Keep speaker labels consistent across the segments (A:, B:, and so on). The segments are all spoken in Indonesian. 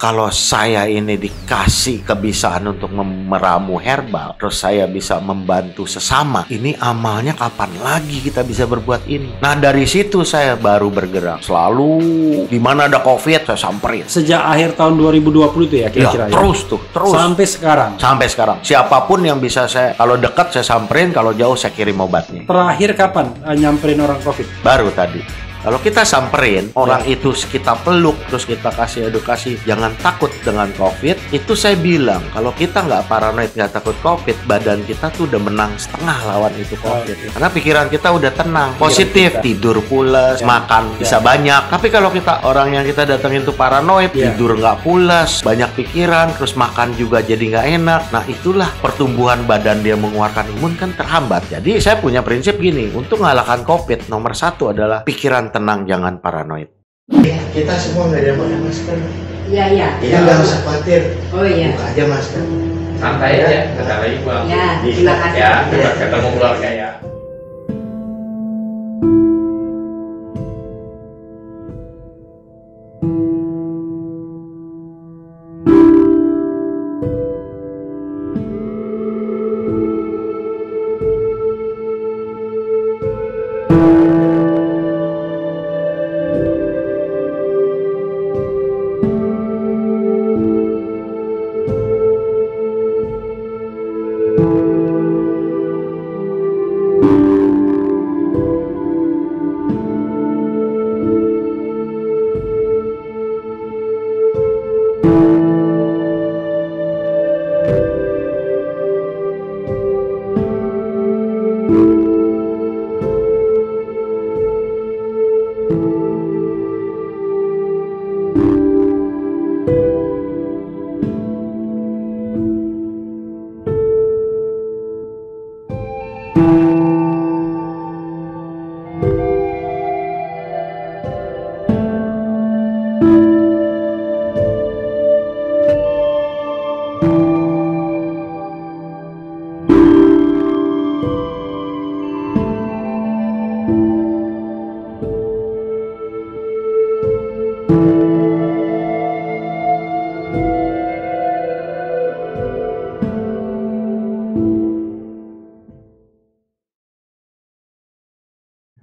A: kalau saya ini dikasih kebiasaan untuk meramu herbal, terus saya bisa membantu sesama, ini amalnya kapan lagi kita bisa berbuat ini? Nah, dari situ saya baru bergerak. Selalu di mana ada COVID saya samperin.
B: Sejak akhir tahun 2020 itu ya kira-kira ya?
A: Terus
B: sampai sekarang.
A: Sampai sekarang. Siapapun yang bisa saya, kalau dekat saya samperin, kalau jauh saya kirim obatnya.
B: Terakhir kapan nyamperin orang COVID?
A: Baru tadi. Kalau kita samperin, orang itu kita peluk, terus kita kasih edukasi, jangan takut dengan COVID, itu saya bilang, kalau kita nggak paranoid, nggak takut COVID, badan kita tuh udah menang setengah lawan itu COVID. Karena pikiran kita udah tenang, positif, tidur pulas, makan bisa banyak. Tapi kalau kita, orang yang kita datengin tuh paranoid, tidur nggak pulas, banyak pikiran, terus makan juga jadi nggak enak. Nah, itulah pertumbuhan badan dia mengeluarkan imun kan terhambat. Jadi saya punya prinsip gini, untuk mengalahkan COVID, nomor satu adalah pikiran tenang, jangan paranoid.
C: Kita semua nggak ada pakai masker.
D: Iya.
C: Kita nggak usah khawatir.
D: Oh iya.
C: Buka aja masker.
E: Santai aja, kata lagi Bang.
D: Ya, terima kasih.
E: Ya, ketemu keluarga ya.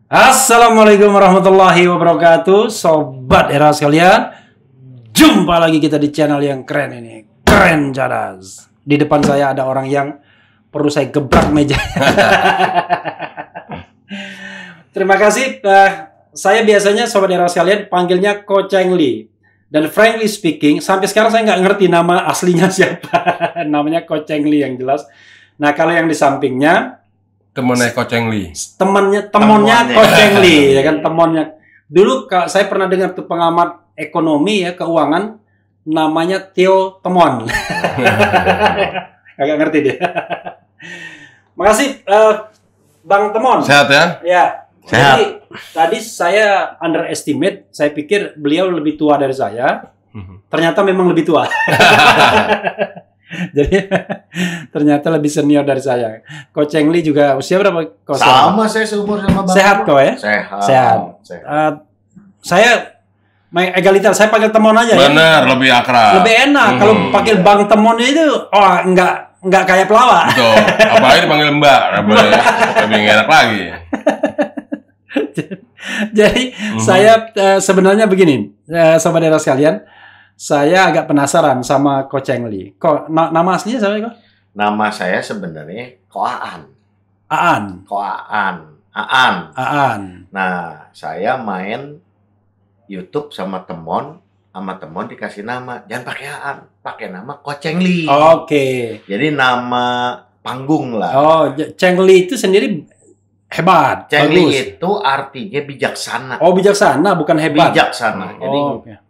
B: Assalamualaikum warahmatullahi wabarakatuh, sobat era sekalian. Jumpa lagi kita di channel yang keren ini, Keren Cadas. Di depan saya ada orang yang perlu saya gebrak meja. Terima kasih. Saya biasanya sobat era sekalian panggilnya Ko Cheng Li. Dan frankly speaking, sampai sekarang saya nggak ngerti nama aslinya siapa. Namanya Ko Cheng Li yang jelas. Nah, kalau yang di sampingnya
F: temennya Ko Cheng Li.
B: Temennya Ko Cheng Li, ya kan, temennya. Dulu saya pernah dengar tuh pengamat ekonomi ya, keuangan, namanya Theo Temon. Agak ngerti dia. Makasih Bang Temon.
F: Sehat ya?
B: Ya.
A: Sehat.
B: Jadi tadi saya underestimate, saya pikir beliau lebih tua dari saya. Ternyata memang lebih tua. Jadi ternyata lebih senior dari saya. Ko Cheng Li juga usia berapa?
C: Sama, saya seumur sama Bang.
B: Sehat kok ya?
A: Sehat.
B: Saya egaliter, saya panggil Temon aja.
F: Bener, ya? Lebih akrab.
B: Lebih enak. Kalau panggil Bang Temon itu, enggak kayak pelawak.
F: Betul. Apalagi dipanggil Mbak, lebih enak lagi.
B: Jadi saya sebenarnya begini, sobat era sekalian. Saya agak penasaran sama Ko Cheng Li. Nama aslinya siapa kok?
A: Nama saya sebenarnya Ko Aan.
B: Aan.
A: Ko Aan. Aan. Nah, saya main YouTube sama Temon dikasih nama, jangan pakai Aan, pakai nama Ko Cheng Li.
B: Oke.
A: Jadi nama panggung lah.
B: Oh, Cheng Li itu sendiri hebat.
A: Cheng Li itu artinya bijaksana.
B: Oh, bijaksana, bukan hebat.
A: Bijaksana. Jadi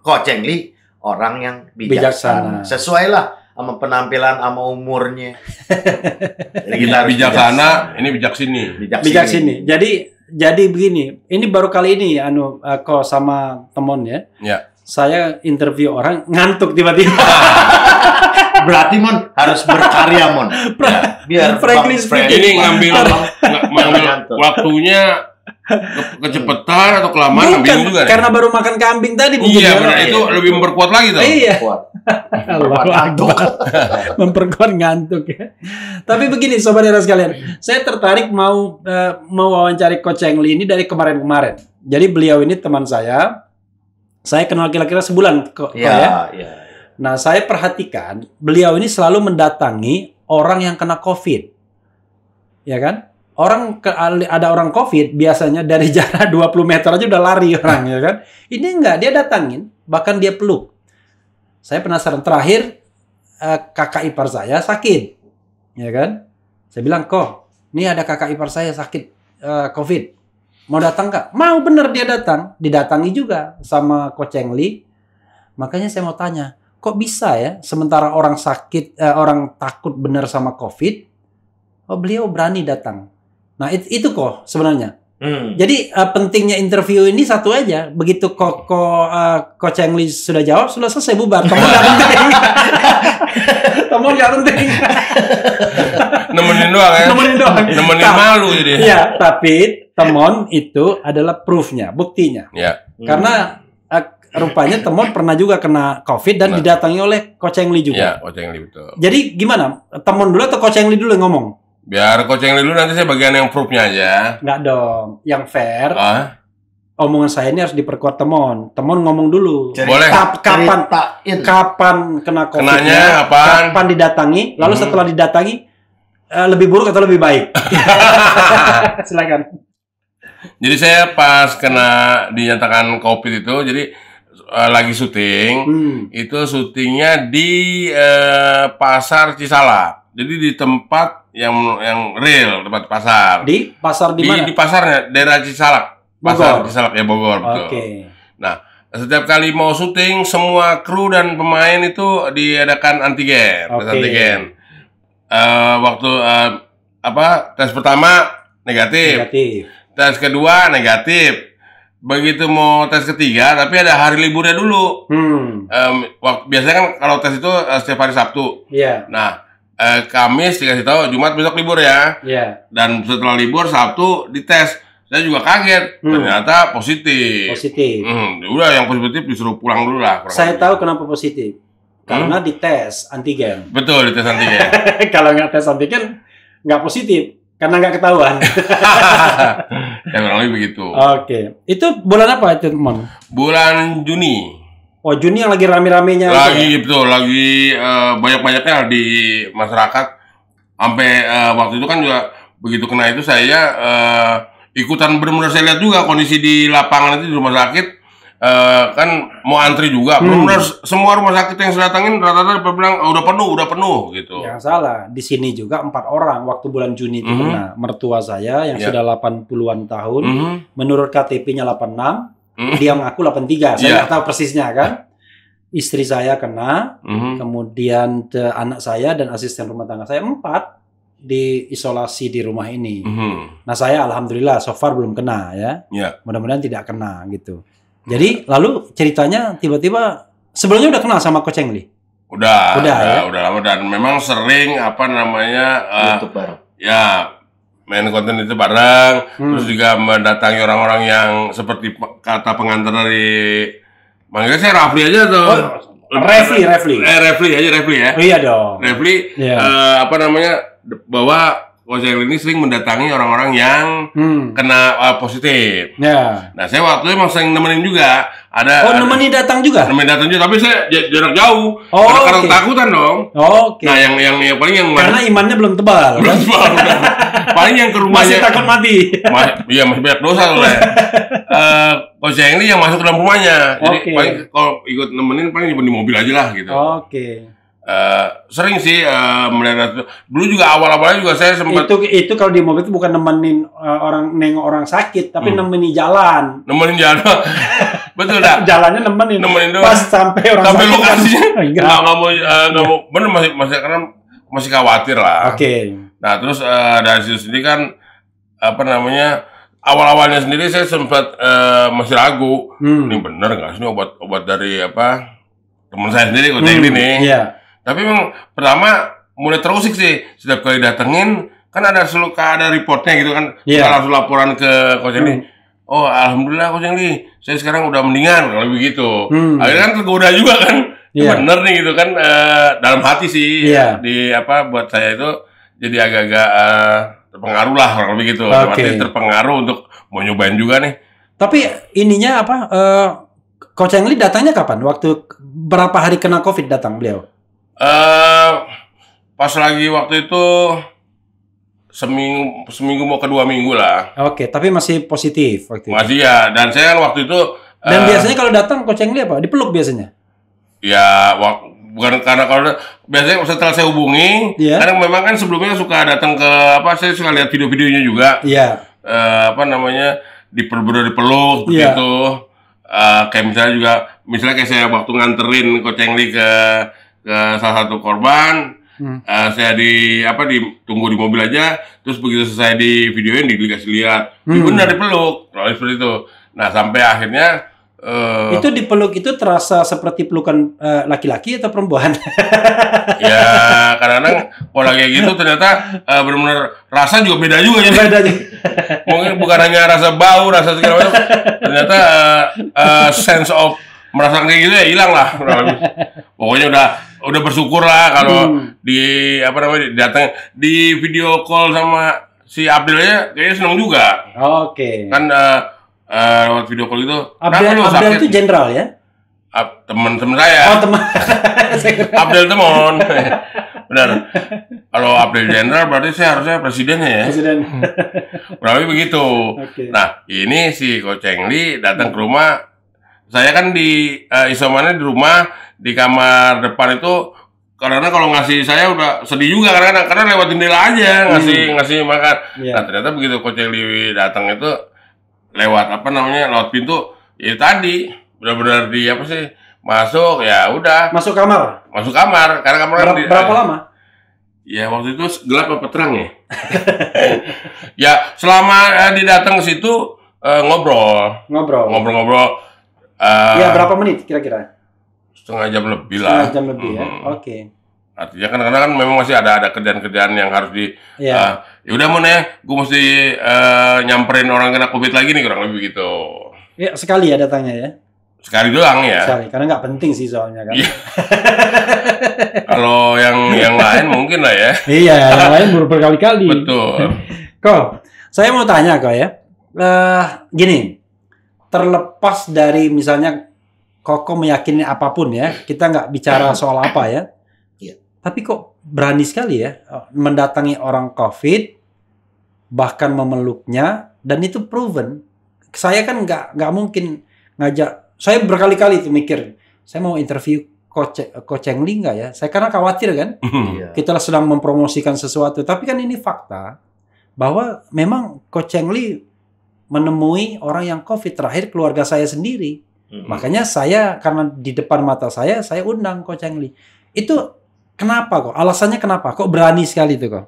A: Ko Cheng Li orang yang bijaksana. Sesuai lah sama penampilan, sama umurnya. Jadi kita harus
F: bijaksana, ini bijaksini.
B: Bijaksini. Jadi begini, ini baru kali ini Ko sama Temon ya.
F: Ya.
B: Saya interview orang ngantuk tiba-tiba.
A: Berarti Mon harus berkarya Mon.
B: Biar frankly speaking.
F: Ini ngambil waktunya kecepatan atau kelamaan, bingung juga.
B: Karena baru makan kambing tadi mungkin.
F: Iya, benar, itu lebih memperkuat lagi tuh.
B: Iya. Allahu Akbar. Memperkuat ngantuk ya. Tapi begini Sobat Era sekalian, saya tertarik mau wawancari Coach Cheng Li ini dari kemarin-kemarin. Jadi beliau ini teman saya kenal kira-kira sebulan kok ya. Nah, saya perhatikan beliau ini selalu mendatangi orang yang kena COVID. Ya kan? Ada orang COVID biasanya dari jarak 20 meter aja udah lari orang, ya kan? Ini enggak, dia datangin, bahkan dia peluk. Saya penasaran, terakhir kakak ipar saya sakit. Ya kan? Saya bilang, "Kok, ini ada kakak ipar saya sakit COVID. Mau datang nggak?" Mau, bener dia datang. Didatangi juga sama Coach Cheng Li. Makanya saya mau tanya, kok bisa ya sementara orang sakit, orang takut bener sama COVID, beliau berani datang. Nah itu kok sebenarnya. Jadi pentingnya interview ini satu aja, begitu Coach Cheng Li sudah jawab, sudah selesai, bubar. Temen nggak penting. Temen nggak penting.
F: Nemenin doang ya. Nemenin malu jadi.
B: Iya, tapi temen itu adalah proofnya, buktinya.
F: Ya.
B: Karena rupanya Temon pernah juga kena COVID dan didatangi oleh Coach Cheng Li juga.
F: Iya, Coach Cheng Li betul.
B: Jadi gimana? Temon dulu atau Coach Cheng Li dulu yang ngomong?
F: Biar Coach Cheng Li dulu, nanti saya bagian yang proof-nya aja.
B: Nggak dong. Yang fair, omongan saya ini harus diperkuat Temon. Temon ngomong dulu.
F: Boleh.
B: Kapan kena COVID?
F: Kenanya kapan?
B: Kapan didatangi? Lalu setelah didatangi, lebih buruk atau lebih baik? Silakan.
F: Jadi saya pas kena dinyatakan COVID itu, jadi lagi syuting, itu syutingnya di pasar Cisalak. Jadi di tempat yang real, tempat pasar.
B: Di pasar di mana?
F: Di pasarnya, daerah Cisalak. Pasar Cisalak ya, Bogor, betul. Nah, setiap kali mau syuting, semua kru dan pemain itu diadakan antigen, tes antigen. Waktu tes pertama negatif. Tes kedua negatif. Begitu mau tes ketiga, tapi ada hari liburnya dulu. Biasanya kan kalau tes itu setiap hari Sabtu. Nah, Kamis dikasih tahu, Jumat besok libur ya. Dan setelah libur Sabtu dites. Saya juga kaget, ternyata positif. Udah yang positif disuruh pulang dulu lah.
B: Saya tahu kenapa positif. Karena dites antigen.
F: Betul, dites antigen.
B: Kalau nggak tes antigen, nggak positif. Karena nggak ketahuan.
F: Ya kurang lebih begitu.
B: Itu bulan apa itu, Mon?
F: Bulan Juni.
B: Oh, Juni yang lagi rame-ramenya.
F: Betul, lagi banyak-banyaknya di masyarakat. Sampai waktu itu kan juga begitu kena itu saya ikutan benar-benar, saya lihat juga kondisi di lapangan itu di rumah sakit. Kan mau antri juga, benar-benar semua rumah sakit yang saya datangin rata-rata bilang udah penuh gitu.
B: Yang salah, di sini juga 4 orang waktu bulan Juni itu kena. Mertua saya yang sudah 80-an tahun, menurut KTP-nya 86, dia mengaku 83. Saya nggak tahu persisnya kan. Istri saya kena, kemudian anak saya dan asisten rumah tangga saya 4 diisolasi di rumah ini. Nah saya alhamdulillah so far belum kena ya. Mudah-mudahan tidak kena gitu. Jadi lalu ceritanya tiba-tiba sebelumnya udah kenal sama Coach Cheng Li?
F: Udah lama, dan memang sering YouTube bareng. Ya, main konten itu bareng. Terus juga mendatangi orang-orang yang seperti kata pengantar dari, manggilnya saya Rafli aja tuh.
B: Refli
F: ya.
B: Oh, iya dong.
F: Refli bahwa Coach Cheng Li ini sering mendatangi orang-orang yang kena positif. Nah, saya waktu itu emang sering nemenin juga.
B: Nemenin datang juga?
F: Nemenin datang juga, tapi saya jarak jauh. Karena ketakutan dong. Nah, yang paling yang
B: karena imannya belum tebal.
F: Paling yang ke rumahnya.
B: Masih takut mati.
F: Iya, masih banyak dosa soalnya. Coach Cheng Li yang masuk ke dalam rumahnya. Jadi paling kalau ikut nemenin paling di mobil aja lah gitu. Sering sih melihat dulu juga awal-awalnya juga saya sempat
B: itu kalau di mobil itu bukan nemenin nengok orang sakit, tapi nemenin jalan. Betul dah. Jalannya nemenin doang. Pas sampai orang
F: sampai
B: sakit
F: lokasinya
B: kan,
F: nggak mau bener, masih karena masih khawatir lah. Nah terus dari situ sendiri kan awal-awalnya sendiri saya sempat masih ragu, ini bener nggak sih obat dari teman saya sendiri Coach Cheng Li nih. Tapi memang pertama mulai terusik sih, setiap kali datengin kan ada reportnya gitu kan, kita langsung laporan ke Coach Cheng Li. Oh alhamdulillah Coach Cheng Li, saya sekarang udah mendingan kalau begitu. Akhirnya kan tergoda juga kan, bener nih gitu kan, dalam hati sih di buat saya itu jadi agak-agak terpengaruh lah kurang lebih gitu. Berarti terpengaruh untuk mau nyobain juga nih.
B: Tapi ininya Coach Eng Lee datangnya kapan? Waktu berapa hari kena COVID datang beliau?
F: Pas lagi waktu itu seminggu mau ke 2 minggu lah.
B: Tapi masih positif waktu itu.
F: Masih ya, dan saya kan waktu itu.
B: Dan biasanya kalau datang Coach Eng Lee apa? Dipeluk biasanya?
F: Ya, bukan karena kalau biasanya setelah saya hubungi, karena memang kan sebelumnya suka datang ke saya suka lihat video-videonya juga. Dipeluk gitu. Kayak misalnya kayak saya waktu nganterin Coach Eng Lee ke salah satu korban, saya ditunggu di mobil aja, terus begitu selesai di videoin dikasih lihat, benar dipeluk, seperti itu. Nah sampai akhirnya
B: itu dipeluk itu terasa seperti pelukan laki-laki atau perempuan?
F: Ya kadang-kadang kalau lagi gitu ternyata benar-benar rasa juga beda juga ya. Mungkin bukan hanya rasa bau, rasa segala macam, ternyata sense of merasakan kayak gitu ya hilang lah. Pokoknya udah bersyukur lah kalau datang di video call sama si Abdelnya kayaknya seneng juga. Kan lewat video call itu.
B: Abdel itu jenderal ya?
F: Teman-teman saya.
B: Teman.
F: Abdel teman. Benar. Kalau Abdel jenderal berarti saya harusnya presidennya ya. Presiden. Berarti begitu. Nah, ini si Coach Eng Lee datang ke rumah. Saya kan di isomannya di rumah, di kamar depan itu karena kalau ngasih saya udah sedih juga karena lewat jendela aja ngasih makan. Nah, ternyata begitu Coach Eng Lee datang itu lewat lewat pintu ya tadi benar-benar masuk ya udah masuk kamar karena kamar
B: berapa lama
F: ya waktu itu gelap apa terang ya. Ya selama didatang ke situ ngobrol
B: ya berapa menit kira-kira?
F: Setengah jam lebih lah.
B: Ya.
F: Artinya karena kan memang masih ada kerjaan-kerjaan yang harus ya udah gue mesti nyamperin orang kena COVID lagi nih kurang lebih gitu.
B: Ya sekali ya datangnya ya.
F: Sekali doang ya.
B: Sekali karena nggak penting sih soalnya kan.
F: Kalau yang lain mungkin lah ya.
B: Iya, yang lain berkali-kali.
F: Betul.
B: Kok saya mau tanya kok ya. Gini, terlepas dari misalnya Koko meyakini apapun ya, kita nggak bicara soal apa ya. Tapi kok berani sekali ya mendatangi orang COVID, bahkan memeluknya, dan itu proven. Saya kan nggak mungkin ngajak. Saya berkali-kali itu mikir, saya mau interview Coach Eng Lee nggak ya? Saya karena khawatir kan, kita sedang mempromosikan sesuatu. Tapi kan ini fakta bahwa memang Coach Eng Lee menemui orang yang COVID terakhir keluarga saya sendiri. Makanya saya karena di depan mata saya undang Coach Eng Lee. Itu kenapa kok? Alasannya kenapa? Kok berani sekali itu kok?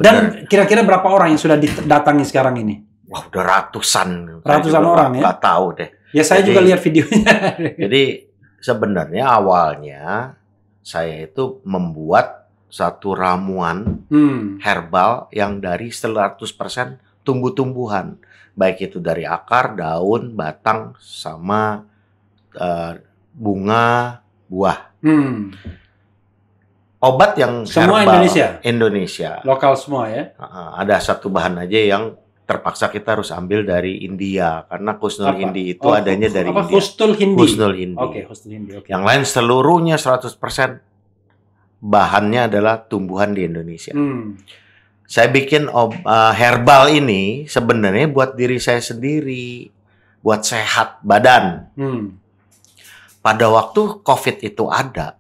B: Dan kira-kira berapa orang yang sudah didatangi sekarang ini?
A: Wah, udah ratusan.
B: Ratusan orang ya?
A: Nggak tahu deh.
B: Ya saya juga lihat videonya.
A: Jadi sebenarnya awalnya saya itu membuat satu ramuan herbal yang dari 100% tumbuh-tumbuhan. Baik itu dari akar, daun, batang, sama bunga, buah. Obat yang
B: semua
A: herbal
B: Indonesia. Lokal semua ya.
A: Ada satu bahan aja yang terpaksa kita harus ambil dari India karena Khusnul Hindi itu adanya dari India.
B: Khusnul Hindi.
A: Khusnul Hindi.
B: Khusnul Hindi.
A: Yang lain seluruhnya 100% bahannya adalah tumbuhan di Indonesia. Saya bikin herbal ini sebenarnya buat diri saya sendiri, buat sehat badan. Pada waktu COVID itu ada,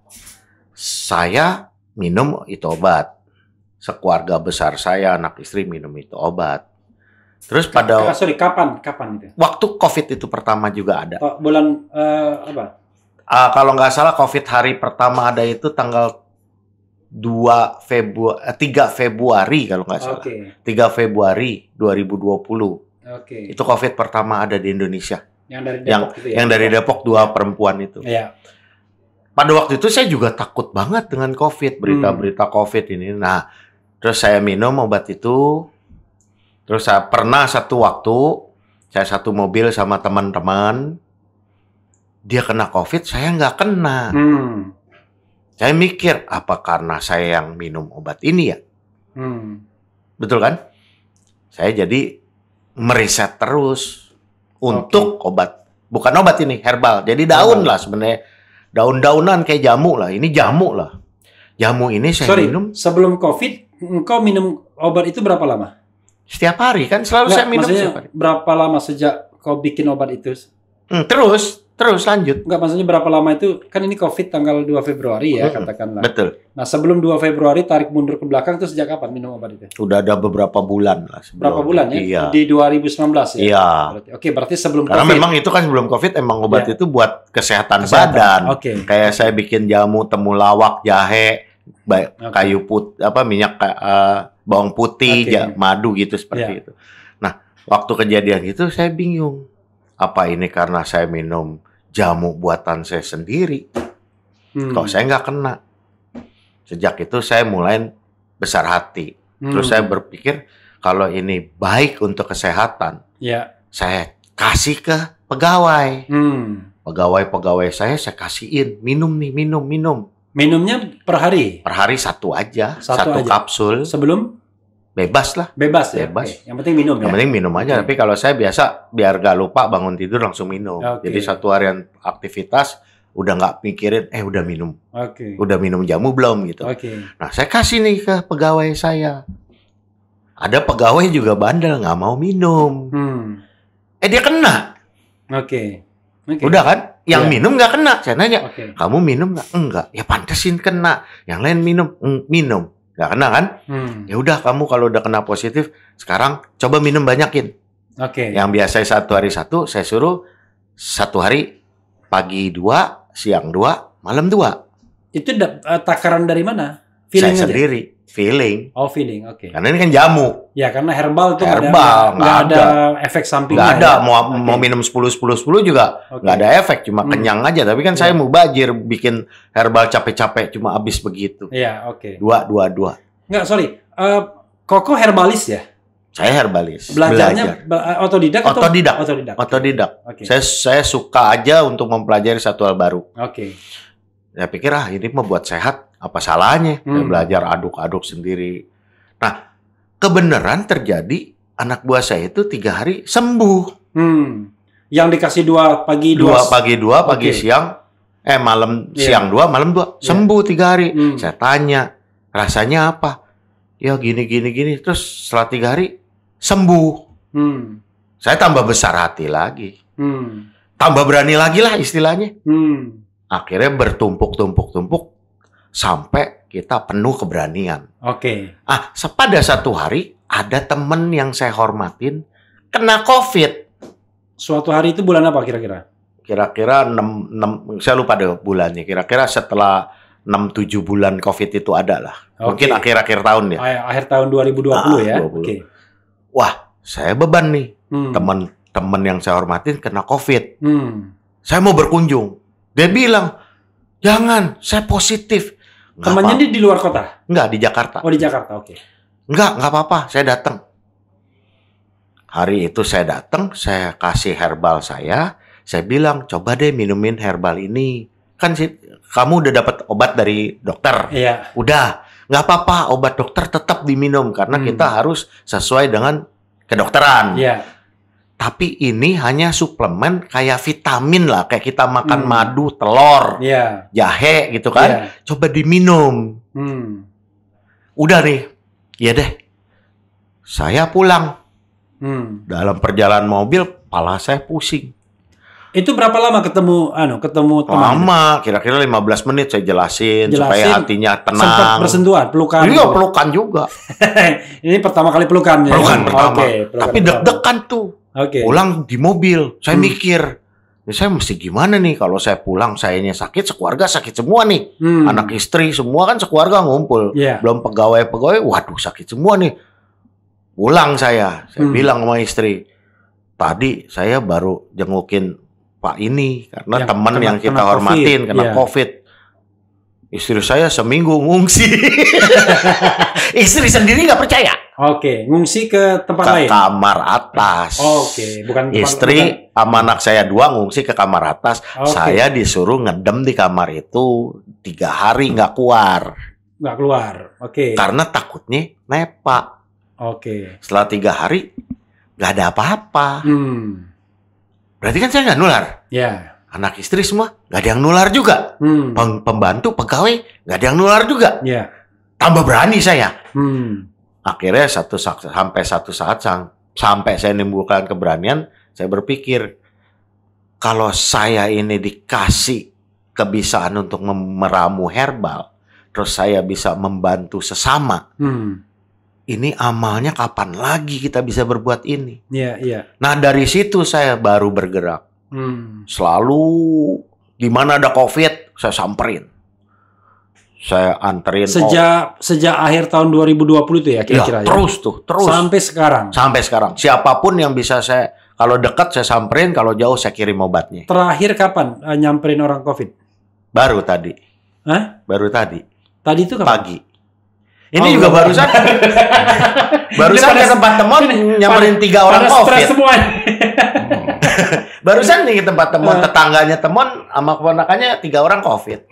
A: saya minum itu obat. Sekeluarga besar saya, anak istri minum itu obat. Terus pada
B: kapan itu?
A: Waktu COVID itu pertama juga ada.
B: Bulan apa?
A: Kalau nggak salah COVID hari pertama ada itu tanggal 3 Februari kalau nggak salah. 3 Februari 2020. Itu COVID pertama ada di Indonesia.
B: Yang dari Depok itu ya?
A: Yang dari Depok, 2 perempuan itu.
B: Iya.
A: Pada waktu itu saya juga takut banget dengan COVID, berita-berita COVID ini. Nah, terus saya minum obat itu. Terus saya pernah satu waktu, saya satu mobil sama teman-teman. dia kena COVID, saya nggak kena. Saya mikir, apa karena saya yang minum obat ini ya? Betul kan? Saya jadi meriset terus untuk obat. Bukan obat ini, herbal. Jadi daun lah sebenarnya. Daun-daunan kayak jamu lah. Ini jamu lah. Jamu ini saya minum.
B: Sebelum COVID, engkau minum obat itu berapa lama?
A: Setiap hari kan selalu saya minum setiap hari.
B: Berapa lama sejak kau bikin obat itu?
A: Terus lanjut.
B: Enggak, maksudnya berapa lama itu? Kan ini COVID tanggal 2 Februari ya, katakanlah.
A: Betul.
B: Nah, sebelum 2 Februari tarik mundur ke belakang itu sejak kapan minum obat itu?
A: Udah ada beberapa bulan lah sebelum. Berapa
B: bulan ya? Iya. Di 2019 ya?
A: Iya.
B: Berarti sebelum
A: Karena
B: COVID.
A: memang itu kan sebelum COVID emang obat itu buat kesehatan badan. Kayak saya bikin jamu temulawak, jahe, kayu minyak bawang putih, madu gitu seperti itu. Nah, waktu kejadian itu saya bingung. Apa ini karena saya minum jamu buatan saya sendiri? Kok saya nggak kena? Sejak itu saya mulai besar hati. Terus saya berpikir kalau ini baik untuk kesehatan, saya kasih ke pegawai. Pegawai saya kasihin minum nih, minum.
B: Minumnya per hari?
A: Per hari satu aja, satu kapsul.
B: Sebelum?
A: Bebas lah.
B: Bebas ya?
A: Bebas.
B: Yang penting minum ya?
A: Yang penting minum aja. Tapi kalau saya biasa, biar gak lupa bangun tidur langsung minum. Jadi satu harian aktivitas, udah gak mikirin, udah minum. Udah minum jamu belum gitu. Nah, saya kasih nih ke pegawai saya. Ada pegawai juga bandel, gak mau minum. Dia kena. Udah kan? Yang minum gak kena. Saya nanya, kamu minum gak? Enggak. Ya pantesin kena. Yang lain minum. Gak kena kan? Ya udah, kamu kalau udah kena positif, sekarang coba minum banyakin. Yang biasa satu hari satu, saya suruh satu hari pagi 2, siang 2, malam 2.
B: Itu takaran dari mana?
A: Feeling saya sendiri. Feeling.
B: Oh, feeling.
A: Karena ini kan jamu.
B: Ya, karena herbal itu
A: nggak ada
B: efek sampingnya.
A: Nggak ada. Mau minum 10 juga nggak ada efek. Cuma kenyang aja. Tapi kan saya mubazir bikin herbal capek-capek. Cuma habis begitu.
B: Iya,
A: Dua.
B: Nggak, sorry. Koko herbalis ya?
A: Saya herbalis.
B: Belajarnya otodidak?
A: Otodidak. Saya suka aja untuk mempelajari satu hal baru. Saya pikir ini mau buat sehat. Apa salahnya? Saya belajar aduk-aduk sendiri. Nah, kebenaran terjadi anak buah saya itu 3 hari sembuh.
B: Yang dikasih 2 pagi
A: 2 pagi siang, malam siang 2 malam 2 sembuh 3 hari. Saya tanya rasanya apa? Ya gini. Terus setelah 3 hari sembuh. Saya tambah besar hati lagi. Tambah berani lagi lah istilahnya. Akhirnya bertumpuk sampai kita penuh keberanian. Pada satu hari ada temen yang saya hormatin kena COVID.
B: Suatu hari itu bulan apa kira-kira?
A: Kira-kira 6 saya lupa deh bulannya. Kira-kira setelah 6-7 bulan COVID itu ada lah. Mungkin akhir-akhir tahun ya.
B: Akhir tahun 2020 ya.
A: 20. Wah, saya beban nih. Teman yang saya hormatin kena COVID. Saya mau berkunjung. Dia bilang, jangan, saya positif.
B: Temannya di luar kota?
A: Enggak, di Jakarta.
B: Oh, di Jakarta,
A: Enggak apa-apa, saya datang. Hari itu saya datang, saya kasih herbal saya bilang, coba deh minumin herbal ini. Kan kamu udah dapat obat dari dokter.
B: Iya.
A: Udah, nggak apa-apa, obat dokter tetap diminum karena kita harus sesuai dengan kedokteran.
B: Iya.
A: Tapi ini hanya suplemen kayak vitamin lah, kayak kita makan madu, telur, jahe gitu kan. Coba diminum. Udah nih, ya deh. Saya pulang. Dalam perjalanan mobil, kepala saya pusing.
B: Itu berapa lama ketemu teman?
A: Lama, kira-kira 15 menit saya jelasin supaya hatinya tenang.
B: Sempat bersentuhan, pelukan.
A: Iya, pelukan juga.
B: Ini pertama kali pelukan ya.
A: Pelukan pertama. Tapi deg-degan tuh. Pulang di mobil, saya mikir, saya mesti gimana nih kalau saya pulang, sayanya sakit, sekeluarga sakit semua nih. Anak istri semua kan sekeluarga ngumpul. Belum pegawai-pegawai, waduh sakit semua nih. Pulang saya bilang sama istri, tadi saya baru jengukin Pak ini karena teman yang kita hormatin kena COVID. Istri saya seminggu ngungsi. Istri sendiri nggak percaya.
B: Oke, ngungsi ke tempat lain.
A: Ke kamar atas.
B: Oke, bukan
A: istri sama anak saya 2 ngungsi ke kamar atas. Saya disuruh ngedem di kamar itu 3 hari nggak keluar.
B: Nggak keluar. Oke.
A: Karena takutnya nepa.
B: Oke.
A: Setelah 3 hari nggak ada apa-apa. Berarti kan saya nggak nular.
B: Ya.
A: Anak istri semua nggak ada yang nular juga. Pembantu, pegawai nggak ada yang nular juga.
B: Ya.
A: Tambah berani saya. Akhirnya sampai satu saat sampai saya menimbulkan keberanian, saya berpikir kalau saya ini dikasih kebiasaan untuk meramu herbal, terus saya bisa membantu sesama. Ini amalnya kapan lagi kita bisa berbuat ini?
B: Iya.
A: Nah dari situ saya baru bergerak. Selalu di mana ada COVID, saya samperin. Saya anterin
B: sejak akhir tahun 2020 itu ya kira-kira.
A: Terus.
B: Sampai sekarang.
A: Siapapun yang bisa kalau dekat saya samperin, kalau jauh saya kirim obatnya.
B: Terakhir kapan nyamperin orang COVID?
A: Baru tadi.
B: Hah?
A: Baru tadi.
B: Tadi itu kapan?
A: Pagi. Ini juga barusan. Barusan ke tempat teman nyamperin 3 orang COVID.
B: Stres semua.
A: Barusan nih ke tempat teman, tetangganya teman sama keponakannya 3 orang COVID.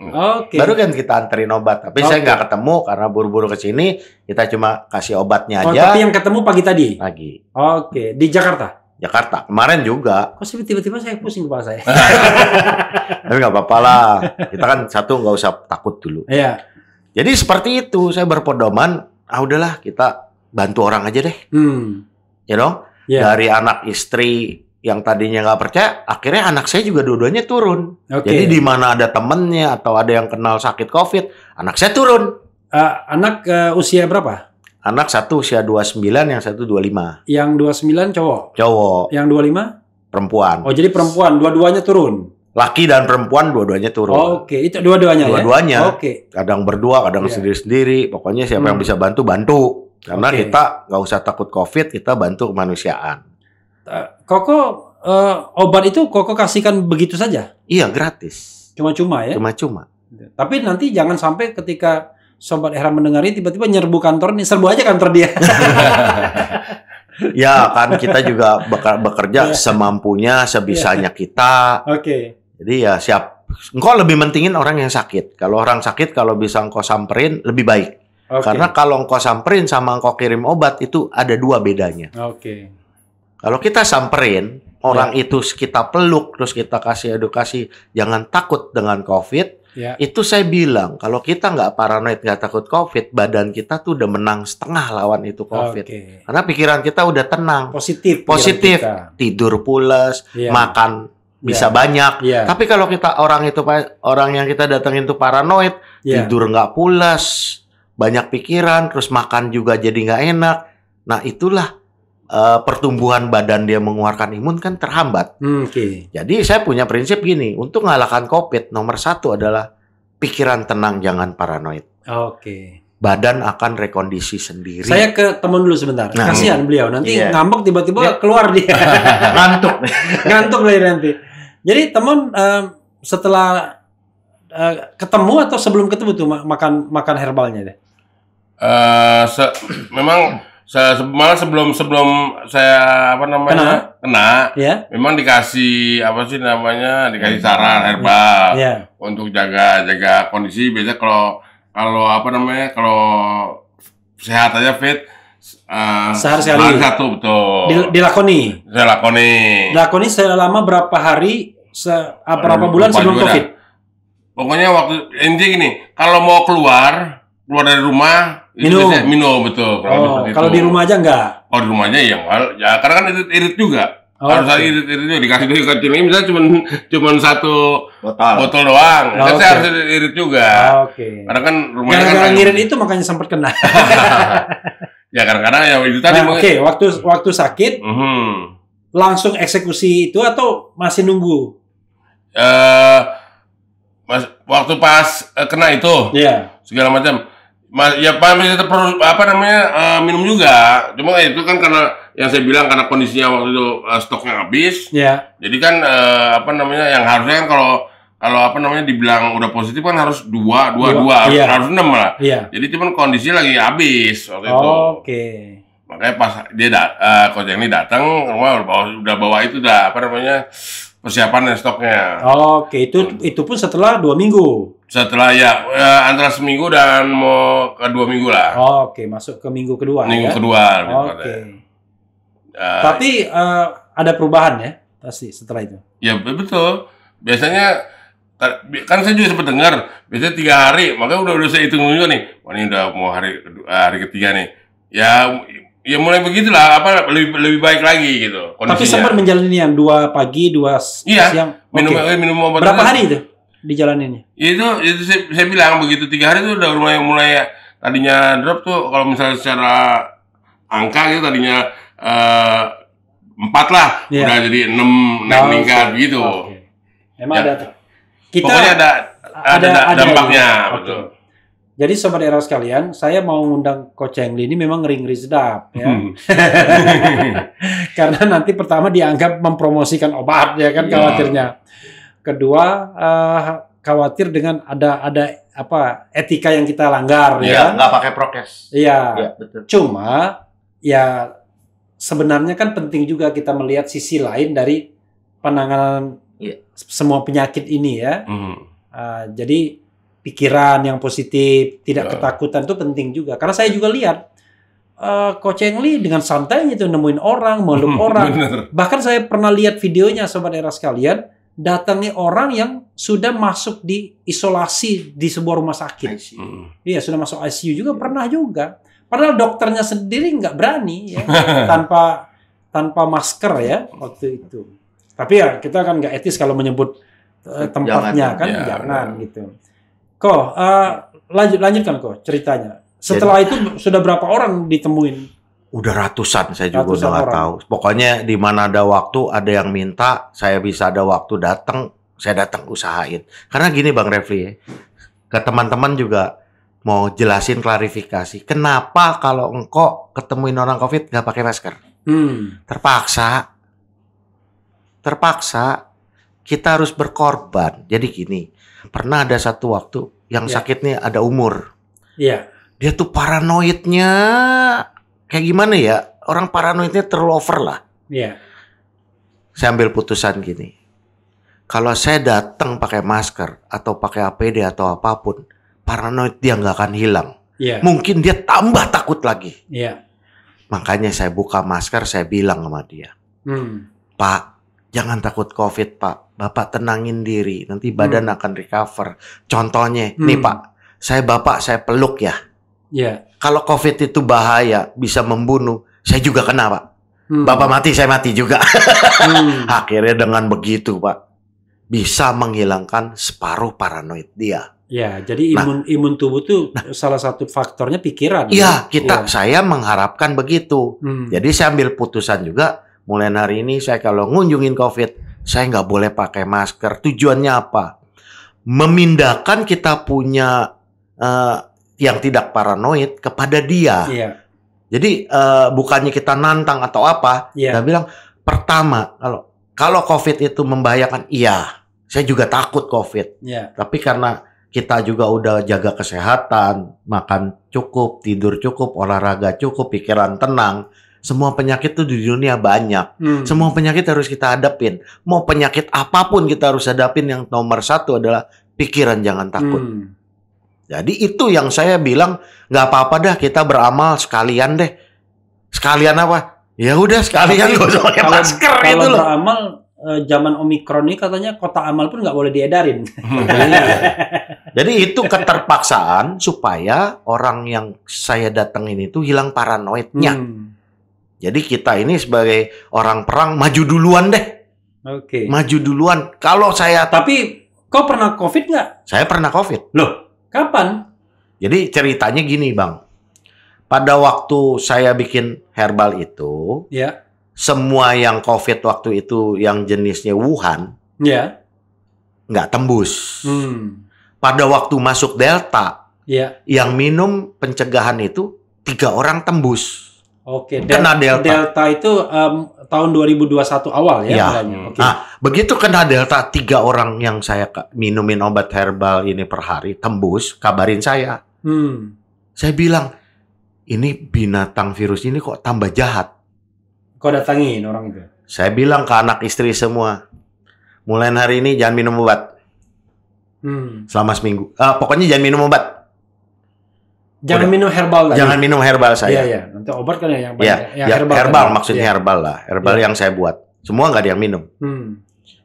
A: Baru kan kita anterin obat. Tapi saya nggak ketemu karena buru-buru ke sini. Kita cuma kasih obatnya aja.
B: Tapi yang ketemu pagi tadi?
A: Pagi.
B: Oke. Di Jakarta?
A: Jakarta. Kemarin juga.
B: Kok tiba-tiba saya pusing kepala saya?
A: Tapi nggak apa-apa lah. Kita kan satu nggak usah takut dulu.
B: Iya.
A: Jadi seperti itu. Saya berpedoman, udahlah kita bantu orang aja deh. Ya dong? Dari anak istri yang tadinya nggak percaya, akhirnya anak saya juga dua-duanya turun. Jadi di mana ada temennya atau ada yang kenal sakit COVID, anak saya turun.
B: Anak usia berapa?
A: Anak satu usia 29, yang satu 25.
B: Yang 29 cowok?
A: Cowok.
B: Yang 25?
A: Perempuan.
B: Oh, jadi perempuan, dua-duanya turun?
A: Laki dan perempuan dua-duanya turun.
B: Oke, itu dua-duanya ya?
A: Dua-duanya.
B: Oke.
A: Kadang berdua, kadang sendiri-sendiri. Pokoknya siapa yang bisa bantu. Karena kita nggak usah takut COVID, kita bantu kemanusiaan.
B: Koko, obat itu Koko kasihkan begitu saja?
A: Iya, gratis.
B: Cuma-cuma ya?
A: Cuma-cuma.
B: Tapi nanti jangan sampai ketika Sobat Ihram mendengar ini tiba-tiba nyerbu kantor nih, serbu aja kantor dia.
A: Ya kan kita juga bekerja semampunya, sebisanya kita. Jadi ya siap. Engkau lebih mentingin orang yang sakit. Kalau orang sakit, kalau bisa engkau samperin lebih baik. Karena kalau engkau samperin sama engkau kirim obat itu ada 2 bedanya. Kalau kita samperin, orang itu kita peluk, terus kita kasih edukasi, jangan takut dengan COVID. Itu saya bilang, kalau kita nggak paranoid, nggak takut COVID, badan kita tuh udah menang setengah lawan itu COVID. Karena pikiran kita udah tenang.
B: Positif.
A: Tidur pules, makan bisa banyak. Tapi kalau kita orang yang kita datengin tuh paranoid, tidur nggak pules, banyak pikiran, terus makan juga jadi nggak enak. Nah itulah pertumbuhan badan dia mengeluarkan imun kan terhambat. Jadi saya punya prinsip gini, untuk mengalahkan COVID nomor 1 adalah pikiran tenang, jangan paranoid. Badan akan rekondisi sendiri.
B: Saya ke teman dulu sebentar. Kasihan beliau nanti ngambek tiba-tiba keluar dia. Ngantuk lah nanti. Jadi teman setelah ketemu atau sebelum ketemu tuh makan herbalnya deh.
F: Memang malah sebelum saya kena memang dikasih dikasih saran herbal untuk jaga kondisi. Biasanya kalau kalau sehat aja fit
B: sehari sekali
F: satu betul
B: dilakoni.
F: Saya
B: lakoni selama berapa hari berapa bulan sebelum COVID?
F: Pokoknya waktu intinya gini, kalau mau keluar dari rumah minum betul.
B: Kalau di rumah aja enggak?
F: Oh, di rumahnya ya karena kan irit juga. Harus ada irit juga dikasih dari kecil ini misalnya cuma 1 botol doang. Kan saya harus irit juga. Karena kan rumahnya kan
B: ngirit itu makanya sempat kena.
F: Ya kadang-kadang ya itu tadi.
B: Waktu sakit langsung eksekusi itu atau masih nunggu?
F: Waktu pas kena itu segala macam. Ya masih tetap perlu minum juga. Cuma itu kan karena yang saya bilang karena kondisinya waktu itu stoknya habis. Jadi kan yang harusnya kan kalau apa namanya dibilang udah positif kan harus dua,
B: Iya.
F: harus 6 lah.
B: Iya.
F: Jadi cuman kondisi lagi habis waktu itu.
B: Oke.
F: Makanya pas dia Coach ini datang, udah bawa itu apa namanya persiapan dan stoknya.
B: Oke, itu pun setelah 2 minggu.
F: Setelah antara seminggu dan mau ke 2 minggu lah.
B: Oke, masuk ke minggu kedua.
F: Minggu
B: ya?
F: kedua.
B: Oke. Tapi ada perubahan ya pasti setelah itu.
F: Ya betul. Biasanya kan saya juga sempat dengar biasanya 3 hari, makanya udah saya hitung juga nih. Wah ini udah mau hari ketiga nih. Ya mulai begitulah, lebih baik lagi gitu kondisinya.
B: Tapi sempat menjalani yang 2 pagi, 2 siang.
F: Minum obat.
B: Berapa hari itu dijalaninnya?
F: Itu saya bilang begitu 3 hari itu udah mulai tadinya drop tuh kalau misalnya secara angka gitu tadinya 4 lah, udah jadi 6 naik meningkat gitu.
B: Emang ada
F: pokoknya ada dampaknya, betul.
B: Jadi sobat era sekalian, saya mau ngundang Coach Cheng-Li ini memang ngeri-ngeri sedap ya. Karena nanti pertama dianggap mempromosikan obat ya kan khawatirnya. Kedua khawatir dengan ada etika yang kita langgar ya.
A: Nggak pakai prokes.
B: Iya.
A: Betul.
B: Cuma ya sebenarnya kan penting juga kita melihat sisi lain dari penanganan semua penyakit ini ya. Jadi pikiran yang positif, tidak ketakutan itu penting juga. Karena saya juga lihat Coach Cheng-Li dengan santainya itu nemuin orang, meluk orang. Bahkan saya pernah lihat videonya sobat era sekalian, datangi orang yang sudah masuk di isolasi di sebuah rumah sakit. Iya, sudah masuk ICU juga pernah juga. Padahal dokternya sendiri nggak berani ya, tanpa masker ya waktu itu. Tapi ya kita kan nggak etis kalau menyebut tempatnya jangan gitu. Kok lanjutkan kok ceritanya. Setelah itu sudah berapa orang ditemuin?
A: Udah ratusan, saya juga udah nggak tahu. Pokoknya di mana ada waktu, ada yang minta, saya bisa ada waktu datang, saya datang usahain. Karena gini Bang Refli ya, ke teman-teman juga mau jelasin klarifikasi. Kenapa kalau engkau ketemuin orang COVID nggak pakai masker? Terpaksa. Kita harus berkorban. Jadi gini, pernah ada satu waktu yang sakitnya ada umur.
B: Iya.
A: Dia tuh paranoidnya kayak gimana ya? Orang paranoidnya terlalu over lah.
B: Iya.
A: Saya ambil putusan gini. Kalau saya datang pakai masker atau pakai APD atau apapun, paranoid dia nggak akan hilang.
B: Iya.
A: Mungkin dia tambah takut lagi.
B: Iya.
A: Makanya saya buka masker, saya bilang sama dia, Pak, jangan takut COVID, Pak. Bapak tenangin diri, nanti badan akan recover. Contohnya, nih Pak, saya peluk ya.
B: Iya.
A: Kalau COVID itu bahaya, bisa membunuh, saya juga kena, Pak. Bapak mati, saya mati juga. Akhirnya dengan begitu, Pak, bisa menghilangkan separuh paranoid dia.
B: Ya, jadi imun tubuh itu salah satu faktornya pikiran.
A: Iya, saya mengharapkan begitu. Jadi saya ambil putusan juga. Mulai hari ini saya kalau ngunjungin COVID, saya nggak boleh pakai masker. Tujuannya apa? Memindahkan kita punya yang tidak paranoid kepada dia.
B: Iya.
A: Jadi bukannya kita nantang atau apa. Kita bilang pertama kalau COVID itu membahayakan, iya. Saya juga takut COVID.
B: Iya.
A: Tapi karena kita juga udah jaga kesehatan, makan cukup, tidur cukup, olahraga cukup, pikiran tenang. Semua penyakit tuh di dunia banyak. Semua penyakit harus kita hadapin. Mau penyakit apapun kita harus hadapin. Yang nomor satu adalah pikiran, jangan takut. Jadi itu yang saya bilang, nggak apa-apa dah kita beramal sekalian deh. Sekalian apa? Ya udah sekalian gak usah pakai masker itu
B: loh. Kalau
A: beramal,
B: zaman Omikron ini katanya kota amal pun nggak boleh diedarin.
A: Jadi itu keterpaksaan supaya orang yang saya datengin itu hilang paranoidnya. Jadi kita ini sebagai orang perang maju duluan deh.
B: Oke.
A: Maju duluan. Kalau saya...
B: Tapi kau pernah COVID nggak?
A: Saya pernah COVID.
B: Loh, kapan?
A: Jadi ceritanya gini Bang. Pada waktu saya bikin herbal itu, semua yang COVID waktu itu yang jenisnya Wuhan, nggak tembus. Pada waktu masuk Delta, yang minum pencegahan itu 3 orang tembus.
B: Oke,
A: kena Delta.
B: Delta itu tahun 2021 awal ya.
A: Iya.
B: mulainya. Oke.
A: Nah, begitu kena Delta, 3 orang yang saya minumin obat herbal ini per hari tembus, kabarin saya. Saya bilang, ini binatang virus ini kok tambah jahat.
B: Kau datangin orang itu.
A: Saya bilang ke anak istri semua, mulai hari ini jangan minum obat selama seminggu. Pokoknya jangan minum obat.
B: Jangan
A: Udah.
B: minum herbal lagi.
A: Jangan minum herbal saya.
B: Iya, iya. Nanti obat kan yang
A: Ya, herbal
B: tadi.
A: maksudnya
B: Iya.
A: herbal lah. Herbal yang saya buat. Semua nggak ada yang minum.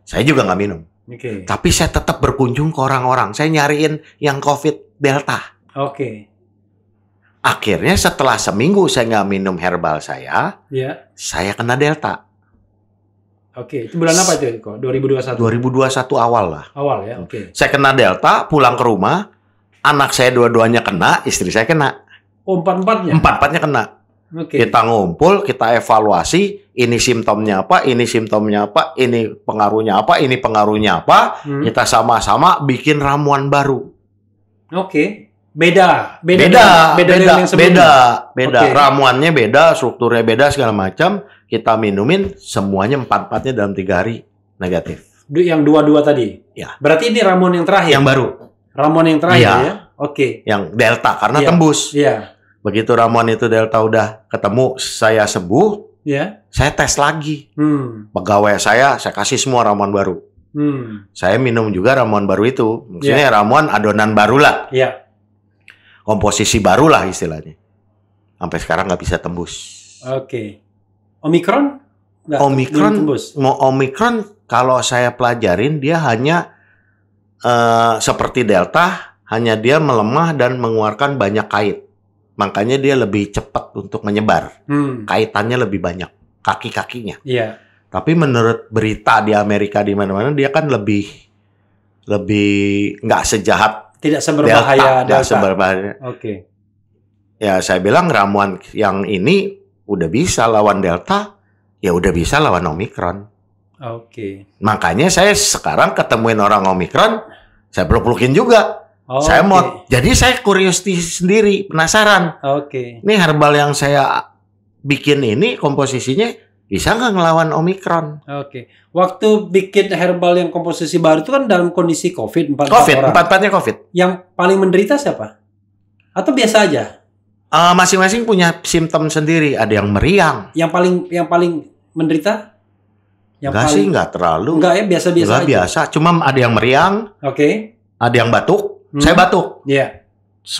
A: Saya juga nggak minum.
B: Oke.
A: Tapi saya tetap berkunjung ke orang-orang. Saya nyariin yang COVID Delta.
B: Oke.
A: Akhirnya setelah seminggu saya nggak minum herbal saya kena Delta.
B: Oke. Itu bulan apa itu kok? 2021.
A: 2021 awal lah.
B: Awal ya. Oke.
A: Saya kena Delta, pulang ke rumah. Anak saya dua-duanya kena, istri saya kena.
B: Oh, empat-empatnya?
A: Empat-empatnya kena.
B: Oke.
A: Kita ngumpul, kita evaluasi, ini simptomnya apa, ini simptomnya apa, ini pengaruhnya apa, ini pengaruhnya apa. Kita sama-sama bikin ramuan baru.
B: Oke. Beda dengan yang sebelumnya.
A: Beda.
B: Oke.
A: Ramuannya beda, strukturnya beda, segala macam. Kita minumin semuanya empat-empatnya dalam 3 hari negatif.
B: Yang dua-dua tadi?
A: Ya.
B: Berarti ini ramuan yang terakhir?
A: Yang baru.
B: Ramuan yang terakhir
A: Iya.
B: ya? Oke.
A: Yang Delta, karena
B: Iya.
A: tembus.
B: Iya.
A: Begitu ramuan itu Delta udah ketemu, saya sembuh,
B: Iya.
A: saya tes lagi. Pegawai saya kasih semua ramuan baru. Saya minum juga ramuan baru itu. Maksudnya ramuan adonan baru lah.
B: Iya.
A: Komposisi baru lah istilahnya. Sampai sekarang nggak bisa tembus.
B: Oke. Omikron? Nggak,
A: Omikron,
B: belum tembus.
A: Omikron kalau saya pelajarin dia hanya seperti Delta, hanya dia melemah dan mengeluarkan banyak kait. Makanya dia lebih cepat untuk menyebar. Kaitannya lebih banyak, kaki-kakinya.
B: Iya.
A: Tapi menurut berita di Amerika di mana-mana dia kan lebih nggak sejahat
B: Tidak seberbahaya
A: Delta.
B: Delta.
A: Seberbahaya.
B: Oke.
A: Ya saya bilang ramuan yang ini udah bisa lawan Delta, ya udah bisa lawan Omikron.
B: Oke.
A: Makanya saya sekarang ketemuin orang Omikron, saya peluk-pelukin juga. Saya mau, jadi saya curiosity sendiri, penasaran.
B: Oke.
A: Ini herbal yang saya bikin ini komposisinya bisa nggak ngelawan Omikron?
B: Oke. Waktu bikin herbal yang komposisi baru itu kan dalam kondisi COVID, empat orang.
A: Empat-empatnya COVID.
B: Yang paling menderita siapa? Atau biasa aja?
A: Masing-masing punya simptom sendiri. Ada yang meriang.
B: Yang paling menderita?
A: Enggak sih, enggak terlalu.
B: Enggak ya, biasa-biasa
A: Enggak
B: aja.
A: biasa. Cuma ada yang meriang,
B: Oke.
A: ada yang batuk. Saya batuk.
B: Iya.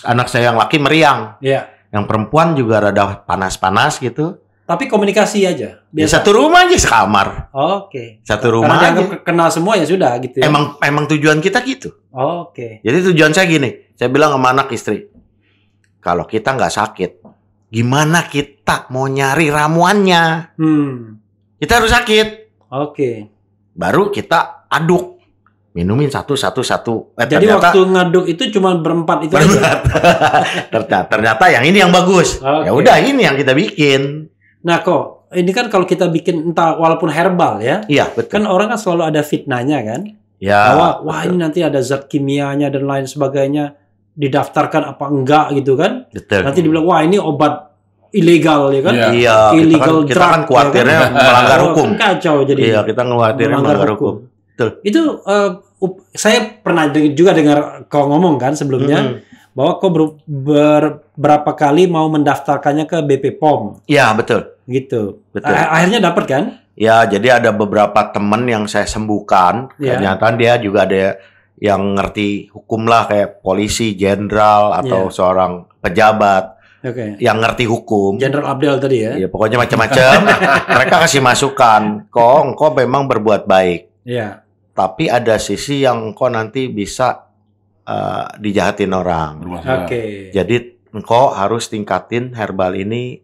A: Anak saya yang laki meriang.
B: Iya.
A: Yang perempuan juga rada panas-panas gitu.
B: Tapi komunikasi aja.
A: Ya,
B: Biasa.
A: satu rumah aja sekamar.
B: Oke.
A: Satu
B: Karena
A: rumah aja.
B: dianggap kenal semua ya sudah gitu ya.
A: Emang tujuan kita gitu.
B: Oke.
A: Jadi tujuan saya gini. Saya bilang sama anak istri. Kalau kita nggak sakit, gimana kita mau nyari ramuannya? Kita harus sakit.
B: Oke.
A: Baru kita aduk. Minumin satu.
B: Jadi waktu ngaduk itu cuma berempat itu aja.
A: ternyata yang ini yang bagus.
B: Oke.
A: Ya udah ini yang kita bikin.
B: Nah kok, ini kan kalau kita bikin entah walaupun herbal ya,
A: Iya betul.
B: kan orang kan selalu ada fitnahnya kan,
A: Ya.
B: bahwa wah ini nanti ada zat kimianya dan lain sebagainya, didaftarkan apa enggak gitu kan?
A: Betul.
B: Nanti dibilang wah ini obat ilegal ya kan?
F: Iya.
A: Iya.
B: Illegal
A: Kita kan
B: drug,
A: khawatirnya
B: ya kan?
A: melanggar
B: Oh,
A: hukum.
B: kan kacau jadi.
A: Iya, kita khawatirnya melanggar hukum. Betul.
B: Itu saya pernah juga dengar kau ngomong kan sebelumnya bahwa kau berapa kali mau mendaftarkannya ke BP POM
A: Iya betul.
B: gitu.
A: Betul.
B: Akhirnya dapat kan?
A: Ya, jadi ada beberapa teman yang saya sembuhkan.
B: Iya.
A: Ternyata dia juga ada yang ngerti hukum lah, kayak polisi, jenderal, atau
B: Iya.
A: seorang pejabat
B: Oke.
A: yang ngerti hukum.
B: Jenderal Abdel tadi ya?
A: Ya, pokoknya macam-macam. Mereka kasih masukan. Engkau memang berbuat baik.
B: Iya.
A: Tapi ada sisi yang engkau nanti bisa dijahatin orang.
F: Bermasalah.
B: Oke.
A: Jadi engkau harus tingkatin herbal ini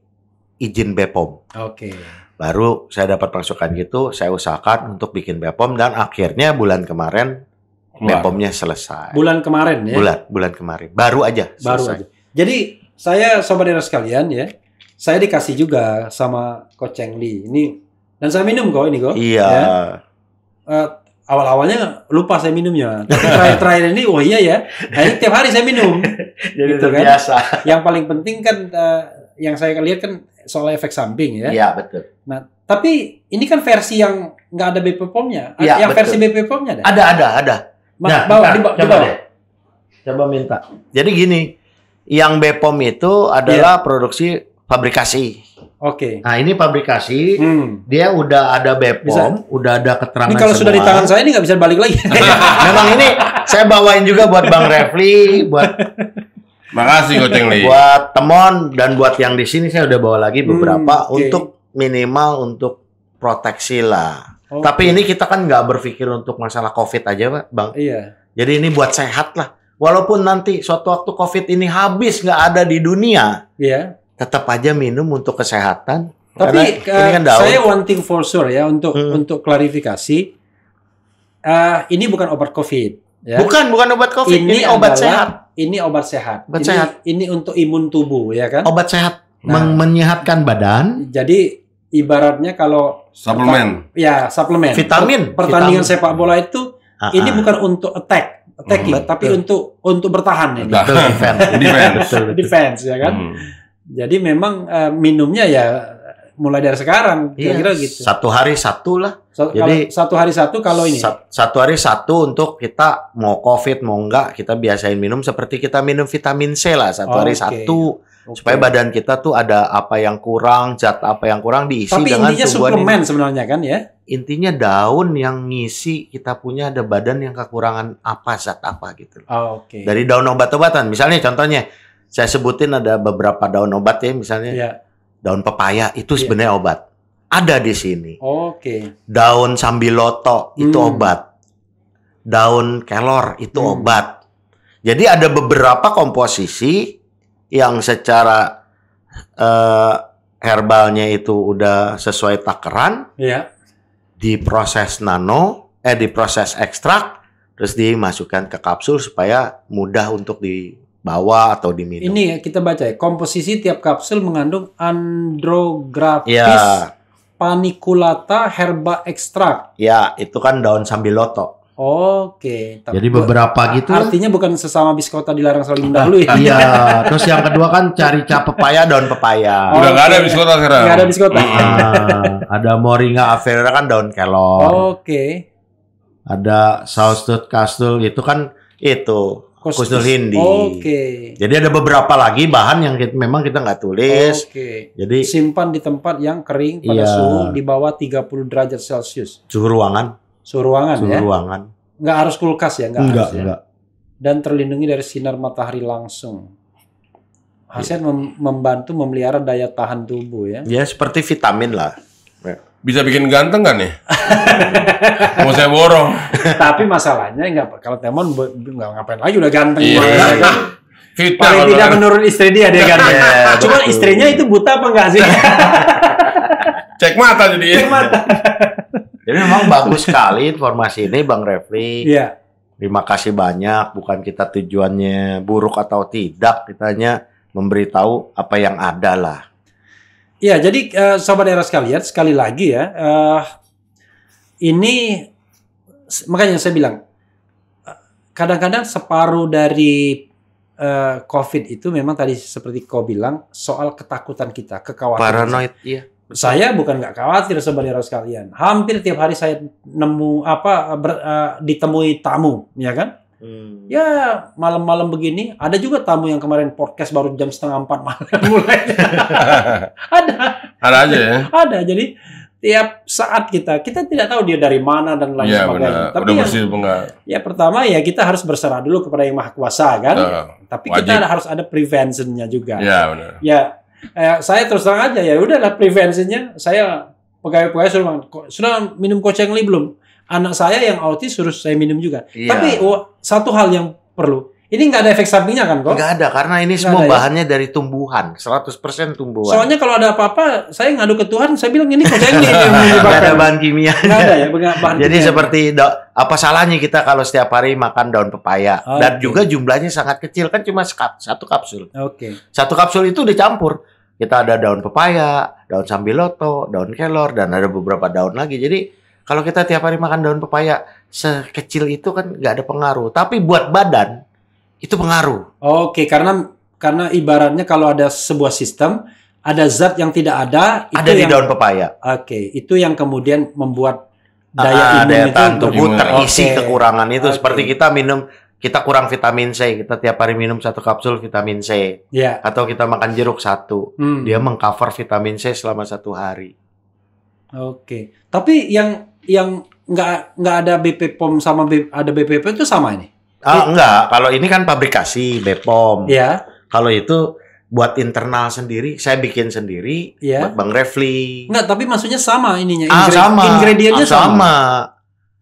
A: izin BPOM.
B: Oke.
A: Baru saya dapat masukan gitu, saya usahakan untuk bikin BPOM dan akhirnya bulan kemarin BPOM-nya selesai.
B: Bulan kemarin ya?
A: Bulan kemarin. Baru aja
B: Baru
A: selesai.
B: aja. Jadi saya sobat era sekalian ya, saya dikasih juga sama Coach Cheng Li ini dan saya minum kok ini kok.
A: Iya.
B: Ya. Awal-awalnya lupa saya minumnya. Tapi terakhir-terakhir ini, oh iya ya. Akhirnya tiap hari saya minum.
A: Jadi
B: Gitu kan?
A: terbiasa.
B: Yang paling penting kan yang saya lihat kan soal efek samping ya.
A: Iya, betul.
B: Nah, tapi ini kan versi yang nggak ada BPOM-nya.
A: Iya,
B: Yang
A: betul.
B: versi BPOM-nya ada?
A: Ada.
B: Bawa, di
A: coba
B: bawah.
A: deh. Coba minta. Jadi gini, yang BPOM itu adalah produksi fabrikasi.
B: Oke.
A: Nah, ini fabrikasi, dia udah ada BPOM, udah ada keterangan
B: Ini kalau
A: semua.
B: sudah di tangan saya ini nggak bisa balik lagi.
A: Memang ini saya bawain juga buat Bang Refli, buat
F: Makasih Koceng Li.
A: buat Temon dan buat yang di sini saya udah bawa lagi beberapa
B: oke.
A: untuk minimal untuk proteksi lah.
B: Oke.
A: Tapi ini kita kan nggak berpikir untuk masalah COVID aja, Pak, Bang.
B: Iya.
A: Jadi ini buat sehat lah. Walaupun nanti suatu waktu COVID ini habis nggak ada di dunia,
B: Iya.
A: tetap aja minum untuk kesehatan.
B: Tapi
A: Karena ini kan daun.
B: saya one thing for sure ya untuk klarifikasi, ini bukan obat COVID. Ya.
A: Bukan obat COVID. Ini
B: adalah-
A: obat sehat.
B: Ini obat sehat.
A: Obat
B: ini,
A: sehat.
B: Ini untuk imun tubuh ya kan.
A: Obat sehat.
B: Nah.
A: Menyehatkan badan.
B: Jadi ibaratnya kalau
F: Suplemen.
B: ya suplemen.
A: Vitamin.
B: Pertandingan
A: Vitamin.
B: sepak bola itu ini bukan untuk attacking, tapi untuk bertahan ini.
A: Betul, defense.
F: Defense.
A: Betul.
B: Defense ya kan. Jadi memang minumnya ya mulai dari sekarang
A: Iya,
B: kira-kira gitu.
A: Satu hari satu lah. Jadi
B: Satu hari satu kalau ini.
A: Satu hari satu untuk kita mau COVID mau enggak kita biasain minum seperti kita minum vitamin C lah satu hari
B: Oke.
A: satu
B: Oke.
A: supaya badan kita tuh ada apa yang kurang, zat apa yang kurang diisi
B: Tapi
A: dengan
B: intinya
A: tumbuhan
B: suplemen
A: ini.
B: sebenarnya kan ya.
A: Intinya daun yang ngisi kita punya ada badan yang kekurangan apa zat apa gitu.
B: Oke.
A: Dari daun obat-obatan misalnya contohnya saya sebutin ada beberapa daun obat ya misalnya
B: Iya.
A: daun pepaya itu
B: Iya.
A: sebenarnya obat. Ada di sini.
B: Oke.
A: Daun sambiloto itu obat. Daun kelor itu obat. Jadi ada beberapa komposisi yang secara herbalnya itu udah sesuai takaran,
B: Iya.
A: diproses diproses ekstrak, terus dimasukkan ke kapsul supaya mudah untuk dibawa atau diminum.
B: Ini kita baca ya. Komposisi tiap kapsul mengandung Andrographis
A: Ya,
B: paniculata herba ekstrak.
A: ya itu kan daun sambiloto.
B: Oke.
A: Jadi beberapa gitu.
B: Artinya bukan sesama biskota dilarang saling mendahului.
A: Iya, terus yang kedua kan carica pepaya, daun pepaya.
F: Udah nggak ada biskota sekarang.
B: Nggak ada biskota.
A: Ada Moringa avera kan daun kelor.
B: Oke.
A: Ada Saustut Kastul itu kan itu Kusnul Hindi.
B: Oke.
A: Jadi ada beberapa lagi bahan yang memang kita nggak tulis.
B: Oke.
A: Jadi
B: Simpan di tempat yang kering pada
A: Iya.
B: suhu di bawah 30 derajat Celcius.
A: suhu ruangan,
B: Suhu ruangan
A: suhu
B: ya.
A: ruangan.
B: Nggak harus kulkas ya, nggak harus ya.
A: Enggak.
B: Dan terlindungi dari sinar matahari langsung. Hasil membantu memelihara daya tahan tubuh ya.
A: Ya seperti vitamin lah.
F: Bisa bikin ganteng kan nih? Mau saya borong.
B: Tapi masalahnya nggak kalau Temon nggak ngapain lagi udah ganteng
F: Iya.
B: banget, ya kan?
F: Fitnah
B: Paling
F: kalau
B: tidak
F: kan.
B: menurut istri dia ganteng.
A: Iya,
B: Cuma
A: betul.
B: istrinya itu buta apa enggak sih?
F: Cek mata jadi.
B: Cek mata.
A: Jadi memang bagus sekali informasi ini Bang Refli.
B: Iya.
A: Terima kasih banyak. Bukan kita tujuannya buruk atau tidak, kita hanya memberitahu apa yang ada lah.
B: Iya, jadi sobat era sekalian, sekali lagi ya, ini makanya saya bilang kadang-kadang separuh dari COVID itu memang tadi seperti kau bilang soal ketakutan kita, kekhawatiran.
A: Paranoid, iya.
B: Saya bukan nggak khawatir sobat era sekalian. Hampir tiap hari saya nemu ditemui tamu, ya kan? Ya malam-malam begini ada juga tamu yang kemarin podcast baru jam 3:30 malam mulai.
F: Ada aja ya.
B: Ada. Jadi tiap saat kita tidak tahu dia dari mana dan lain
F: Iya
B: sebagainya.
F: benar.
B: Tapi
F: Udah
B: yang,
F: bersih apa enggak?
B: ya pertama ya kita harus berserah dulu kepada yang Maha Kuasa kan. Tapi
F: wajib.
B: kita harus ada preventionnya juga.
F: Iya benar.
B: Ya saya terus terang aja ya udahlah preventionnya saya pegawai-pegawai sudah minum Koceng Li belum? Anak saya yang autis suruh saya minum juga.
A: Iya.
B: Tapi satu hal yang perlu. Ini nggak ada efek sampingnya kan kok?
A: Nggak ada, karena ini
B: Nggak
A: semua
B: ada, ya?
A: bahannya dari tumbuhan, 100% tumbuhan.
B: Soalnya kalau ada apa-apa, saya ngadu ke Tuhan, saya bilang ini Koceng Li yang
A: nggak ada
B: menyebabkan.
A: bahan kimia.
B: Nggak ada ya bahan
A: Jadi
B: kimia.
A: seperti apa salahnya kita kalau setiap hari makan daun pepaya dan
B: Oke.
A: juga jumlahnya sangat kecil kan cuma satu kapsul.
B: Oke.
A: Satu kapsul itu dicampur. Kita ada daun pepaya, daun sambiloto, daun kelor dan ada beberapa daun lagi. Jadi kalau kita tiap hari makan daun pepaya sekecil itu kan nggak ada pengaruh. Tapi buat badan itu pengaruh.
B: Oke, karena ibaratnya kalau ada sebuah sistem ada zat yang tidak ada. Itu
A: Ada di
B: yang,
A: daun pepaya.
B: Oke, itu yang kemudian membuat daya imun
A: daya
B: itu
A: tahan tubuh terisi
B: Oke.
A: kekurangan itu.
B: Oke.
A: Seperti kita kurang vitamin C, kita tiap hari minum 1 kapsul vitamin C,
B: Ya.
A: atau kita makan jeruk 1,
B: Hmm.
A: dia mengcover vitamin C selama 1 hari.
B: Oke. Tapi yang nggak ada BP POM sama ada BPP itu sama ini?
A: Enggak, kalau ini kan pabrikasi BPOM.
B: Ya.
A: Kalau itu buat internal sendiri, saya bikin sendiri
B: Iya.
A: buat Bang Refli.
B: Enggak, tapi maksudnya sama ininya.
A: Sama.
B: Ingredientnya sama.
A: sama.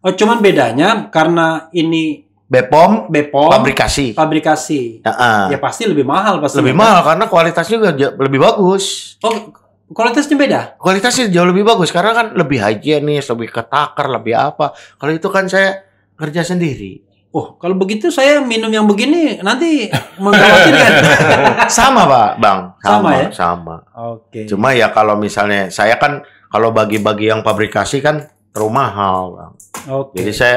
B: Oh, cuman bedanya karena ini
A: BPOM
B: BPOM
A: pabrikasi.
B: fabrikasi.
A: Heeh.
B: Ya pasti lebih mahal pasti.
A: Lebih mahal karena kualitasnya juga lebih bagus.
B: Oh, kualitasnya beda.
A: Kualitasnya jauh lebih bagus karena kan lebih higienis, lebih ketakar, lebih apa. Kalau itu kan saya kerja sendiri.
B: Oh, kalau begitu saya minum yang begini nanti mengkhawatirkan.
A: Sama Pak, Bang.
B: Sama ya?
A: Sama.
B: Oke.
A: Cuma ya kalau misalnya saya kan kalau bagi-bagi yang pabrikasi kan terlalu mahal, Bang.
B: Oke.
A: Jadi saya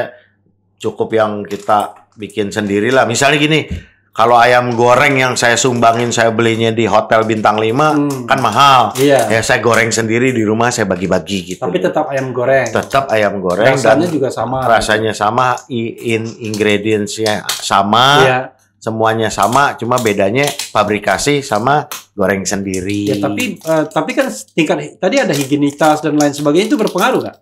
A: cukup yang kita bikin sendiri lah. Misalnya gini, kalau ayam goreng yang saya sumbangin, saya belinya di hotel bintang 5, kan mahal.
B: Iya.
A: Ya saya goreng sendiri di rumah, saya bagi-bagi gitu.
B: Tapi tetap ayam goreng.
A: Tetap ayam goreng
B: Rasanya
A: dan
B: juga sama.
A: rasanya sama, ingredients-nya sama,
B: Iya.
A: semuanya sama, cuma bedanya pabrikasi sama goreng sendiri.
B: Ya, tapi kan tingkat tadi ada higienitas dan lain sebagainya itu berpengaruh nggak?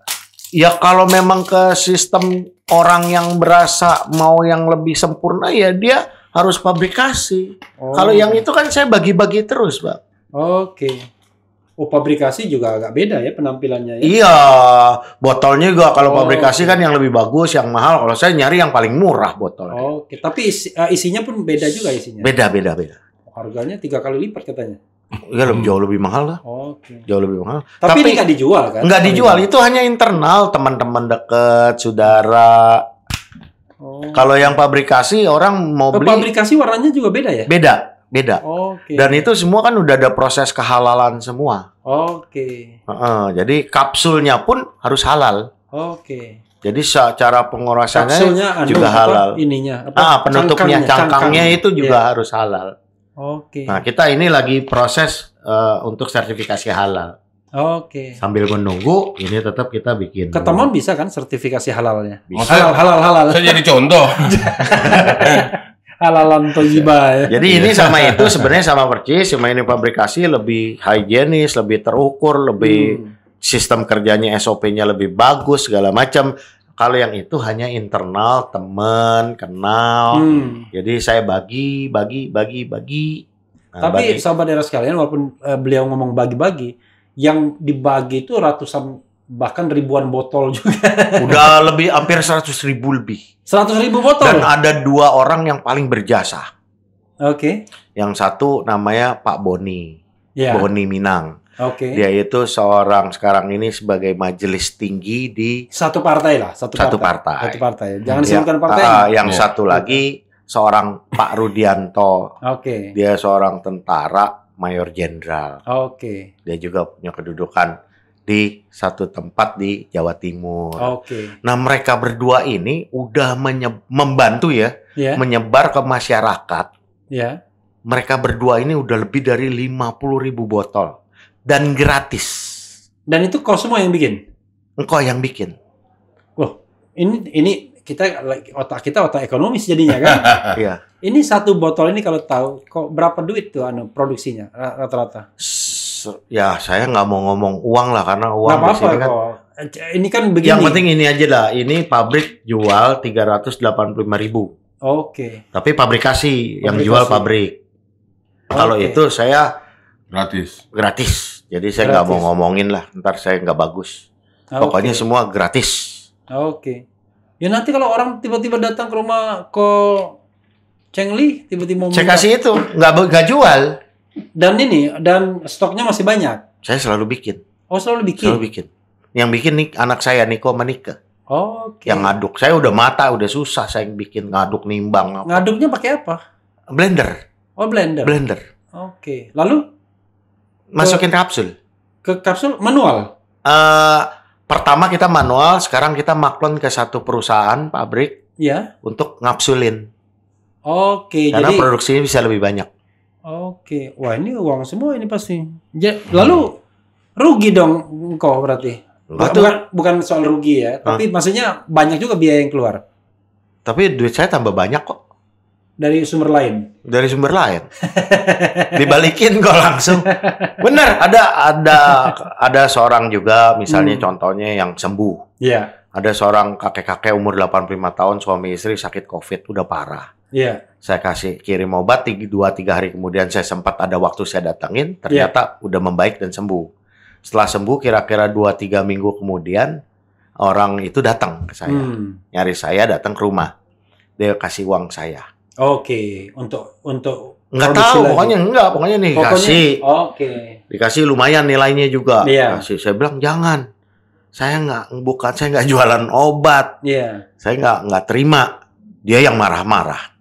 A: Ya kalau memang ke sistem orang yang berasa mau yang lebih sempurna ya dia harus pabrikasi.
B: Oh.
A: Kalau yang itu kan saya bagi-bagi terus, Pak.
B: Oke. Oh, pabrikasi juga agak beda ya penampilannya ya.
A: Iya, botolnya juga kalau
B: Oh,
A: pabrikasi kan yang lebih bagus, yang mahal. Kalau saya nyari yang paling murah botolnya.
B: Oke, tapi isinya pun beda juga isinya.
A: Beda.
B: Harganya 3 kali lipat katanya.
A: Ya jauh lebih mahal lah.
B: Oke.
A: Jauh lebih mahal.
B: Tapi ini nggak dijual kan?
A: Nggak dijual, itu hanya internal, teman-teman dekat, saudara.
B: Oh.
A: Kalau yang pabrikasi orang mau beli
B: Pabrikasi warnanya juga beda ya?
A: beda.
B: Oke.
A: Dan itu semua kan udah ada proses kehalalan semua.
B: Oke.
A: Jadi kapsulnya pun harus halal.
B: Oke.
A: Jadi secara pengurasannya
B: Kapsulnya
A: juga halal.
B: Ininya
A: Penutupnya, cangkangnya itu juga
B: Iya.
A: harus halal.
B: Oke.
A: Nah, kita ini lagi proses untuk sertifikasi halal.
B: Oke.
A: Sambil menunggu, ini tetap kita bikin.
B: Ketemuan bisa kan sertifikasi halalnya?
A: Bisa.
B: Halal.
F: Saya jadi contoh.
B: Halalan toyiba ya.
A: Jadi ini sama itu sebenarnya sama persis, cuma ini pabrikasi lebih higienis, lebih terukur, lebih sistem kerjanya SOP-nya lebih bagus segala macam. Kalau yang itu hanya internal, teman, kenal. Jadi saya bagi. Nah,
B: Tapi sahabat daerah sekalian, walaupun beliau ngomong bagi-bagi, yang dibagi itu ratusan bahkan ribuan botol juga.
A: udah lebih hampir 100.000 lebih.
B: 100.000 botol.
A: Dan ada 2 orang yang paling berjasa.
B: Oke.
A: Yang satu namanya Pak Boni,
B: Ya.
A: Boni Minang.
B: Oke.
A: Dia itu seorang sekarang ini sebagai majelis tinggi di
B: Satu partai lah, satu
A: Satu
B: partai.
A: partai.
B: Satu partai. Jangan
A: Ya,
B: sebutkan partai.
A: yang satu lagi seorang Pak Rudianto.
B: Oke.
A: Dia seorang tentara mayor jenderal.
B: Oke.
A: Dia juga punya kedudukan di satu tempat di Jawa Timur.
B: Oke.
A: Nah, mereka berdua ini udah membantu ya,
B: Ya.
A: menyebar ke masyarakat.
B: Ya.
A: Mereka berdua ini udah lebih dari 50.000 botol dan gratis.
B: Dan itu kau semua yang bikin.
A: Engkau yang bikin.
B: Wah, ini otak kita otak ekonomis jadinya kan.
A: Iya.
B: Ini satu botol ini kalau tahu kok berapa duit tuh produksinya rata-rata?
A: Ya, saya nggak mau ngomong uang lah karena uang
B: Nggak
A: di
B: apa-apa
A: sini kan.
B: kok. Ini kan begini.
A: Yang penting ini aja lah. Ini pabrik jual 385.000.
B: Oke.
A: Tapi pabrikasi yang
B: Pabrikasi.
A: jual pabrik. Kalau
B: Oke.
A: itu saya
F: Gratis.
A: Jadi saya nggak mau
B: Gratis.
A: ngomongin lah. Ntar saya nggak bagus. Pokoknya
B: Oke.
A: semua gratis.
B: Oke. Ya nanti kalau orang tiba-tiba datang ke rumah Cheng Li, tiba-tiba mau
A: Saya
B: minta-
A: kasih itu. Nggak jual.
B: dan stoknya masih banyak.
A: Saya selalu bikin.
B: Oh, selalu bikin.
A: Selalu bikin. Yang bikin nih anak saya Niko Manika.
B: Oke.
A: Yang ngaduk. Saya udah mata, udah susah saya bikin ngaduk nimbang. Apa.
B: Ngaduknya pakai apa?
A: Blender.
B: Oh, blender.
A: Blender.
B: Oke. Lalu
A: Masukin kapsul.
B: ke kapsul manual.
A: Pertama kita manual, sekarang kita maklon ke satu perusahaan pabrik
B: Ya.
A: untuk ngapsulin.
B: Oke,
A: Karena
B: jadi
A: produksinya bisa lebih banyak.
B: Oke. Wah, ini uang semua ini pasti. Lalu rugi dong engkau berarti. Bukan soal rugi ya, tapi maksudnya banyak juga biaya yang keluar.
A: Tapi duit saya tambah banyak kok.
B: Dari sumber lain.
A: Dari sumber lain. Dibalikin kok langsung. Bener, ada seorang juga misalnya contohnya yang sembuh.
B: Iya.
A: Ada seorang kakek-kakek umur 85 tahun suami istri sakit COVID udah parah.
B: Iya.
A: Saya kasih kirim obat 2-3 hari kemudian saya sempat ada waktu saya datengin, ternyata udah membaik dan sembuh. Setelah sembuh kira-kira 2-3 minggu kemudian orang itu datang ke saya. Nyari saya, datang ke rumah. Dia kasih uang saya.
B: Oke, untuk
A: nggak tahu, pokoknya nih kasih. Dikasih lumayan nilainya juga.
B: Iya.
A: Kasih. Saya bilang jangan. Saya nggak jualan obat.
B: Iya.
A: Saya nggak terima. Dia yang marah-marah.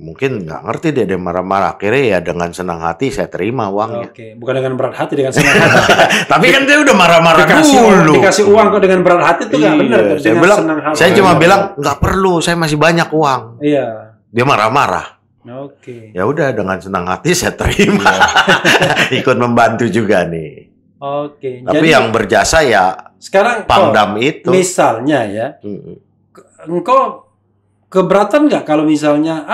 A: Mungkin nggak ngerti dia marah-marah. Akhirnya ya dengan senang hati saya terima uangnya.
B: Oke, bukan dengan berat hati, dengan senang hati.
A: Tapi kan dia udah marah-marah dulu.
B: Dikasih uang kok dengan berat hati itu nggak benar.
A: Saya bilang, saya cuma bilang nggak perlu, saya masih banyak uang.
B: Iya.
A: Dia marah-marah.
B: Oke.
A: Ya udah dengan senang hati saya terima. Ikut membantu juga nih.
B: Oke.
A: Tapi yang berjasa ya
B: sekarang
A: Pangdam itu.
B: Misalnya ya, engkau keberatan nggak kalau misalnya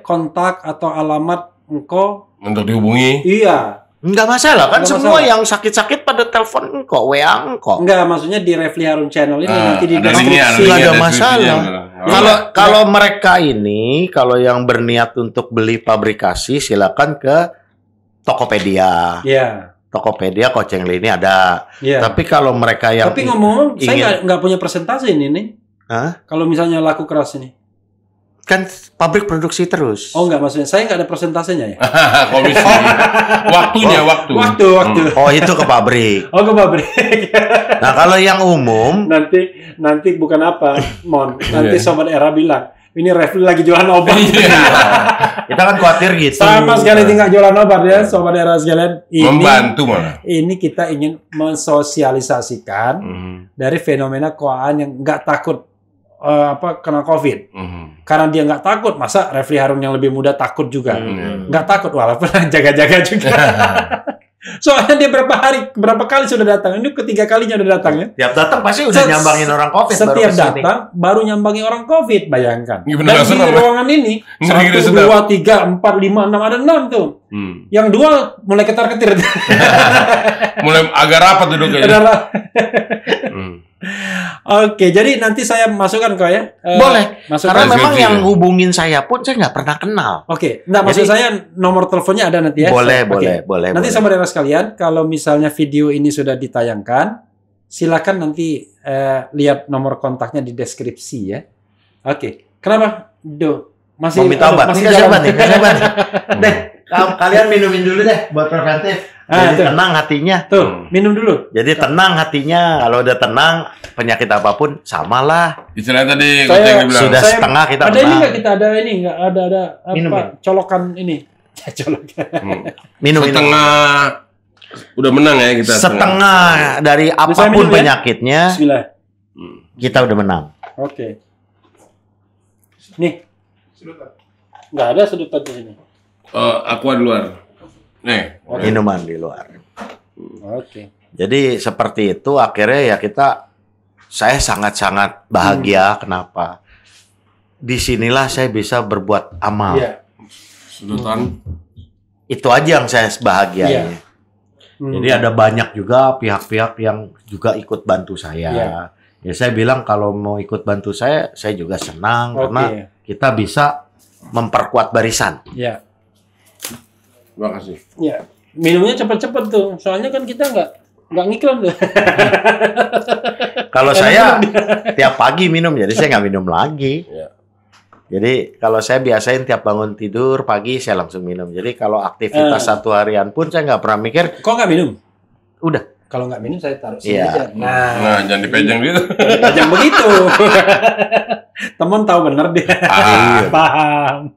B: kontak atau alamat engkau
F: untuk dihubungi?
B: Iya.
A: Nggak masalah kan, semua yang sakit-sakit pada telepon engkau, WA engkau.
B: Nggak, maksudnya di Refli Harun Channel ini nanti di deskripsi.
A: Nggak ada masalah. Kalau mereka ini, kalau yang berniat untuk beli pabrikasi, silakan ke Tokopedia.
B: Iya.
A: Tokopedia Kocengli ini ada.
B: Iya.
A: Tapi kalau mereka yang
B: Tapi ngomong, saya nggak punya persentase ini nih.
A: Hah?
B: Kalau misalnya laku keras ini.
A: Kan pabrik produksi terus.
B: Oh enggak, maksudnya saya nggak ada persentasenya ya?
F: Komisi. Waktu.
A: Oh itu ke pabrik.
B: Oh ke pabrik.
A: Nah kalau yang umum.
B: Nanti bukan apa, Mon. Nanti Sobat Era bilang, ini Refli lagi jualan obat.
A: Kita kan khawatir gitu.
B: Sama sekali tidak jualan obat ya, Sobat Era sekalian.
F: Membantu malah.
B: Ini kita ingin mensosialisasikan dari fenomena keuangan yang nggak takut kena COVID. Karena dia nggak takut, masa Refli Harun yang lebih muda takut juga? Nggak takut, walaupun jaga-jaga juga. Soalnya dia berapa kali sudah datang? Ini ketiga kalinya udah datang ya.
A: Tiap datang pasti udah nyambangin orang COVID.
B: Setiap datang baru nyambangin orang COVID, bayangkan.
F: Ya,
B: dan di ruangan ini 1, 2, 3, 4, 5, 6 ada 6 tuh. Yang 2 mulai ketar-ketir.
F: Mulai agak rapat duduknya.
B: Oke, jadi nanti saya masukkan kok ya.
A: Boleh. Karena memang
F: deskripsi,
A: yang hubungin saya pun saya nggak pernah kenal.
B: Oke, maksud saya nomor teleponnya ada nanti ya.
A: Boleh.
B: Nanti saudara sekalian, kalau misalnya video ini sudah ditayangkan, silakan nanti lihat nomor kontaknya di deskripsi ya. Oke. Kenapa? Masih
A: mau minta obat? Kasih obat nih. Deh, kalian minumin dulu deh buat preventif. Jadi tenang hatinya.
B: Tuh, minum dulu.
A: Jadi tenang hatinya. Kalau udah tenang, penyakit apapun samalah.
F: Istilahnya tadi
A: sudah setengah kita
B: ada
A: menang.
B: ini nggak, kita ada ini nggak, ada
A: minum,
B: colokan ini. Colokan.
A: Minum
F: setengah udah menang ya kita.
A: Setengah dari apapun penyakitnya.
B: Bismillah.
A: Kita udah menang.
B: Oke. Nih. Nggak ada sedutan di sini.
F: Aqua di luar. Nih,
A: minuman di luar.
B: Oke.
A: Jadi seperti itu akhirnya ya saya sangat-sangat bahagia. Kenapa? Disinilah saya bisa berbuat amal.
B: Iya.
F: Sedutan.
A: Itu aja yang saya bahagia.
B: Iya.
A: Jadi ada banyak juga pihak-pihak yang juga ikut bantu saya.
B: Iya.
A: Ya saya bilang kalau mau ikut bantu saya juga senang karena kita bisa memperkuat barisan.
B: Iya.
F: Terima kasih.
B: Ya, minumnya cepat-cepat tuh. Soalnya kan kita nggak ngiklan tuh.
A: Kalau saya tiap pagi minum, jadi saya nggak minum lagi.
F: Ya.
A: Jadi kalau saya biasain tiap bangun tidur pagi saya langsung minum. Jadi kalau aktivitas satu harian pun saya nggak pernah mikir.
B: Kok nggak minum?
A: Udah.
B: Kalau nggak minum saya taruh sini
A: aja.
B: Nah,
F: jangan dipejang gitu.
B: Jangan begitu. Temen tahu bener dia. Paham.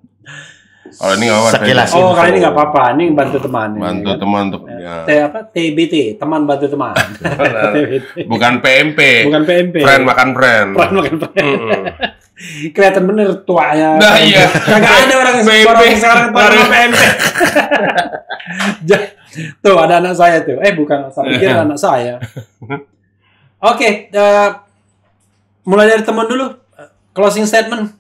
F: Oh ini nggak apa-apa.
A: Sekilas
B: Oh kali ini nggak apa-apa. Ini bantu teman.
F: Bantu teman untuk.
B: TBT, teman bantu teman.
F: Bukan PMP.
B: Bukan PMP.
F: Friend makan friend.
B: Friend makan friend. Kelihatan bener tuanya.
F: Nah iya.
B: Kagak ada orang sekarang taruh PMP. Tuh ada anak saya tuh. Bukan saya kira anak saya. Oke, mulai dari teman dulu. Closing statement.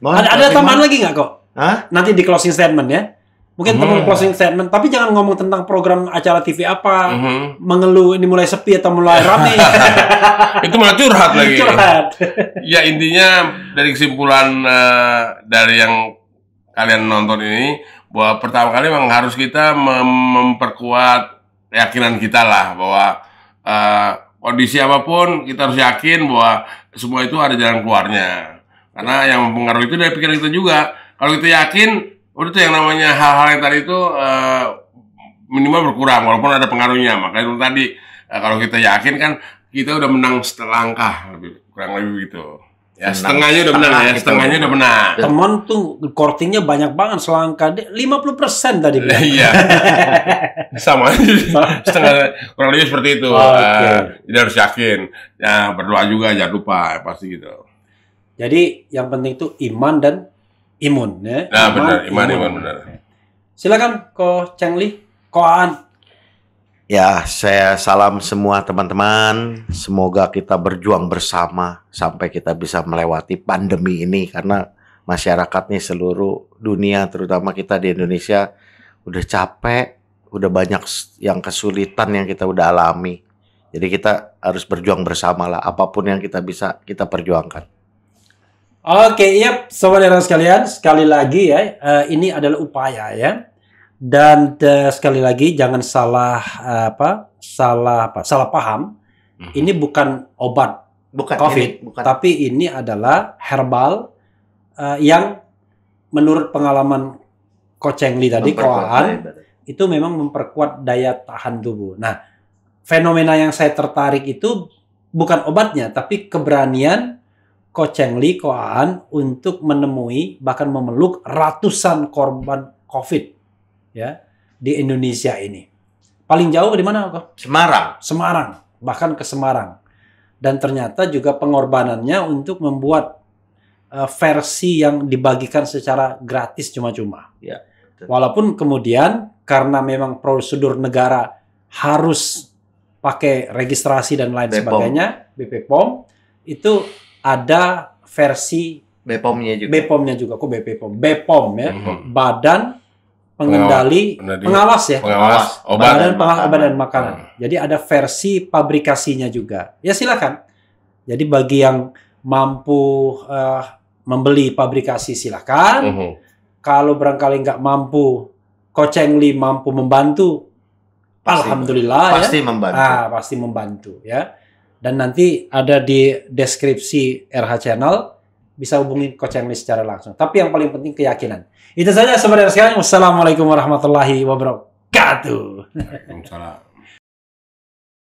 B: Ada tambahan lagi nggak kok?
A: Hah?
B: Nanti di closing statement ya. Mungkin teman closing statement, tapi jangan ngomong tentang program acara TV apa, mengeluh ini mulai sepi atau mulai ramai.
F: Itu malah curhat lagi.
B: Curhat.
F: Ya intinya dari kesimpulan dari yang kalian nonton ini, bahwa pertama kali memang harus kita memperkuat keyakinan kita lah, bahwa kondisi apapun kita harus yakin bahwa semua itu ada jalan keluarnya. Karena yang mempengaruhi itu dari pikiran kita juga. Kalau kita yakin, udah tuh yang namanya hal-hal yang tadi itu minimal berkurang walaupun ada pengaruhnya. Makanya itu tadi kalau kita yakin kan kita udah menang selangkah kurang lebih gitu. Ya setengahnya udah menang ya, setengahnya udah menang.
B: Teman tuh kortingnya banyak banget selangkah 50% tadi.
F: Iya. Sama setengah kurang lebih seperti itu. Jadi harus yakin. Ya berdoa juga jangan lupa pasti gitu.
B: Jadi yang penting itu iman dan imun ya.
F: Nah, iman benar.
B: Silakan Ko Cheng Li, Ko Aan.
A: Ya, saya salam semua teman-teman. Semoga kita berjuang bersama sampai kita bisa melewati pandemi ini karena masyarakat nih seluruh dunia, terutama kita di Indonesia udah capek, udah banyak yang kesulitan yang kita udah alami. Jadi kita harus berjuang bersama lah, apapun yang kita bisa kita perjuangkan.
B: Oke, iya, sobat era sekalian, sekali lagi ya, ini adalah upaya ya, dan sekali lagi jangan salah paham. Ini bukan obat COVID, tapi ini adalah herbal yang menurut pengalaman Ko Cheng Li tadi, Ko Aan, itu memang memperkuat daya tahan tubuh. Nah, fenomena yang saya tertarik itu bukan obatnya, tapi keberanian Ko Cheng Li, Ko Aan untuk menemui bahkan memeluk ratusan korban COVID ya di Indonesia ini. Paling jauh di mana kok? Semarang, bahkan ke Semarang. Dan ternyata juga pengorbanannya untuk membuat versi yang dibagikan secara gratis cuma-cuma.
A: Ya.
B: Walaupun kemudian karena memang prosedur negara harus pakai registrasi dan lain sebagainya, BPOM itu ada versi BPOM-nya juga. Kok BPOM? BPOM ya, Badan Pengendali Pengawas ya. Badan Pengawas Obat dan Makanan. Jadi ada versi pabrikasinya juga. Ya silakan. Jadi bagi yang mampu membeli pabrikasi silakan. Kalau barangkali nggak mampu, Ko Cheng Li mampu membantu. Alhamdulillah
A: pasti
B: ya.
A: membantu.
B: Pasti membantu ya. Dan nanti ada di deskripsi RH Channel, bisa hubungi Ko Cheng Li secara langsung. Tapi yang paling penting keyakinan. Itu saja sebenarnya sekalian. Wassalamualaikum warahmatullahi wabarakatuh.
F: Waalaikumsalam.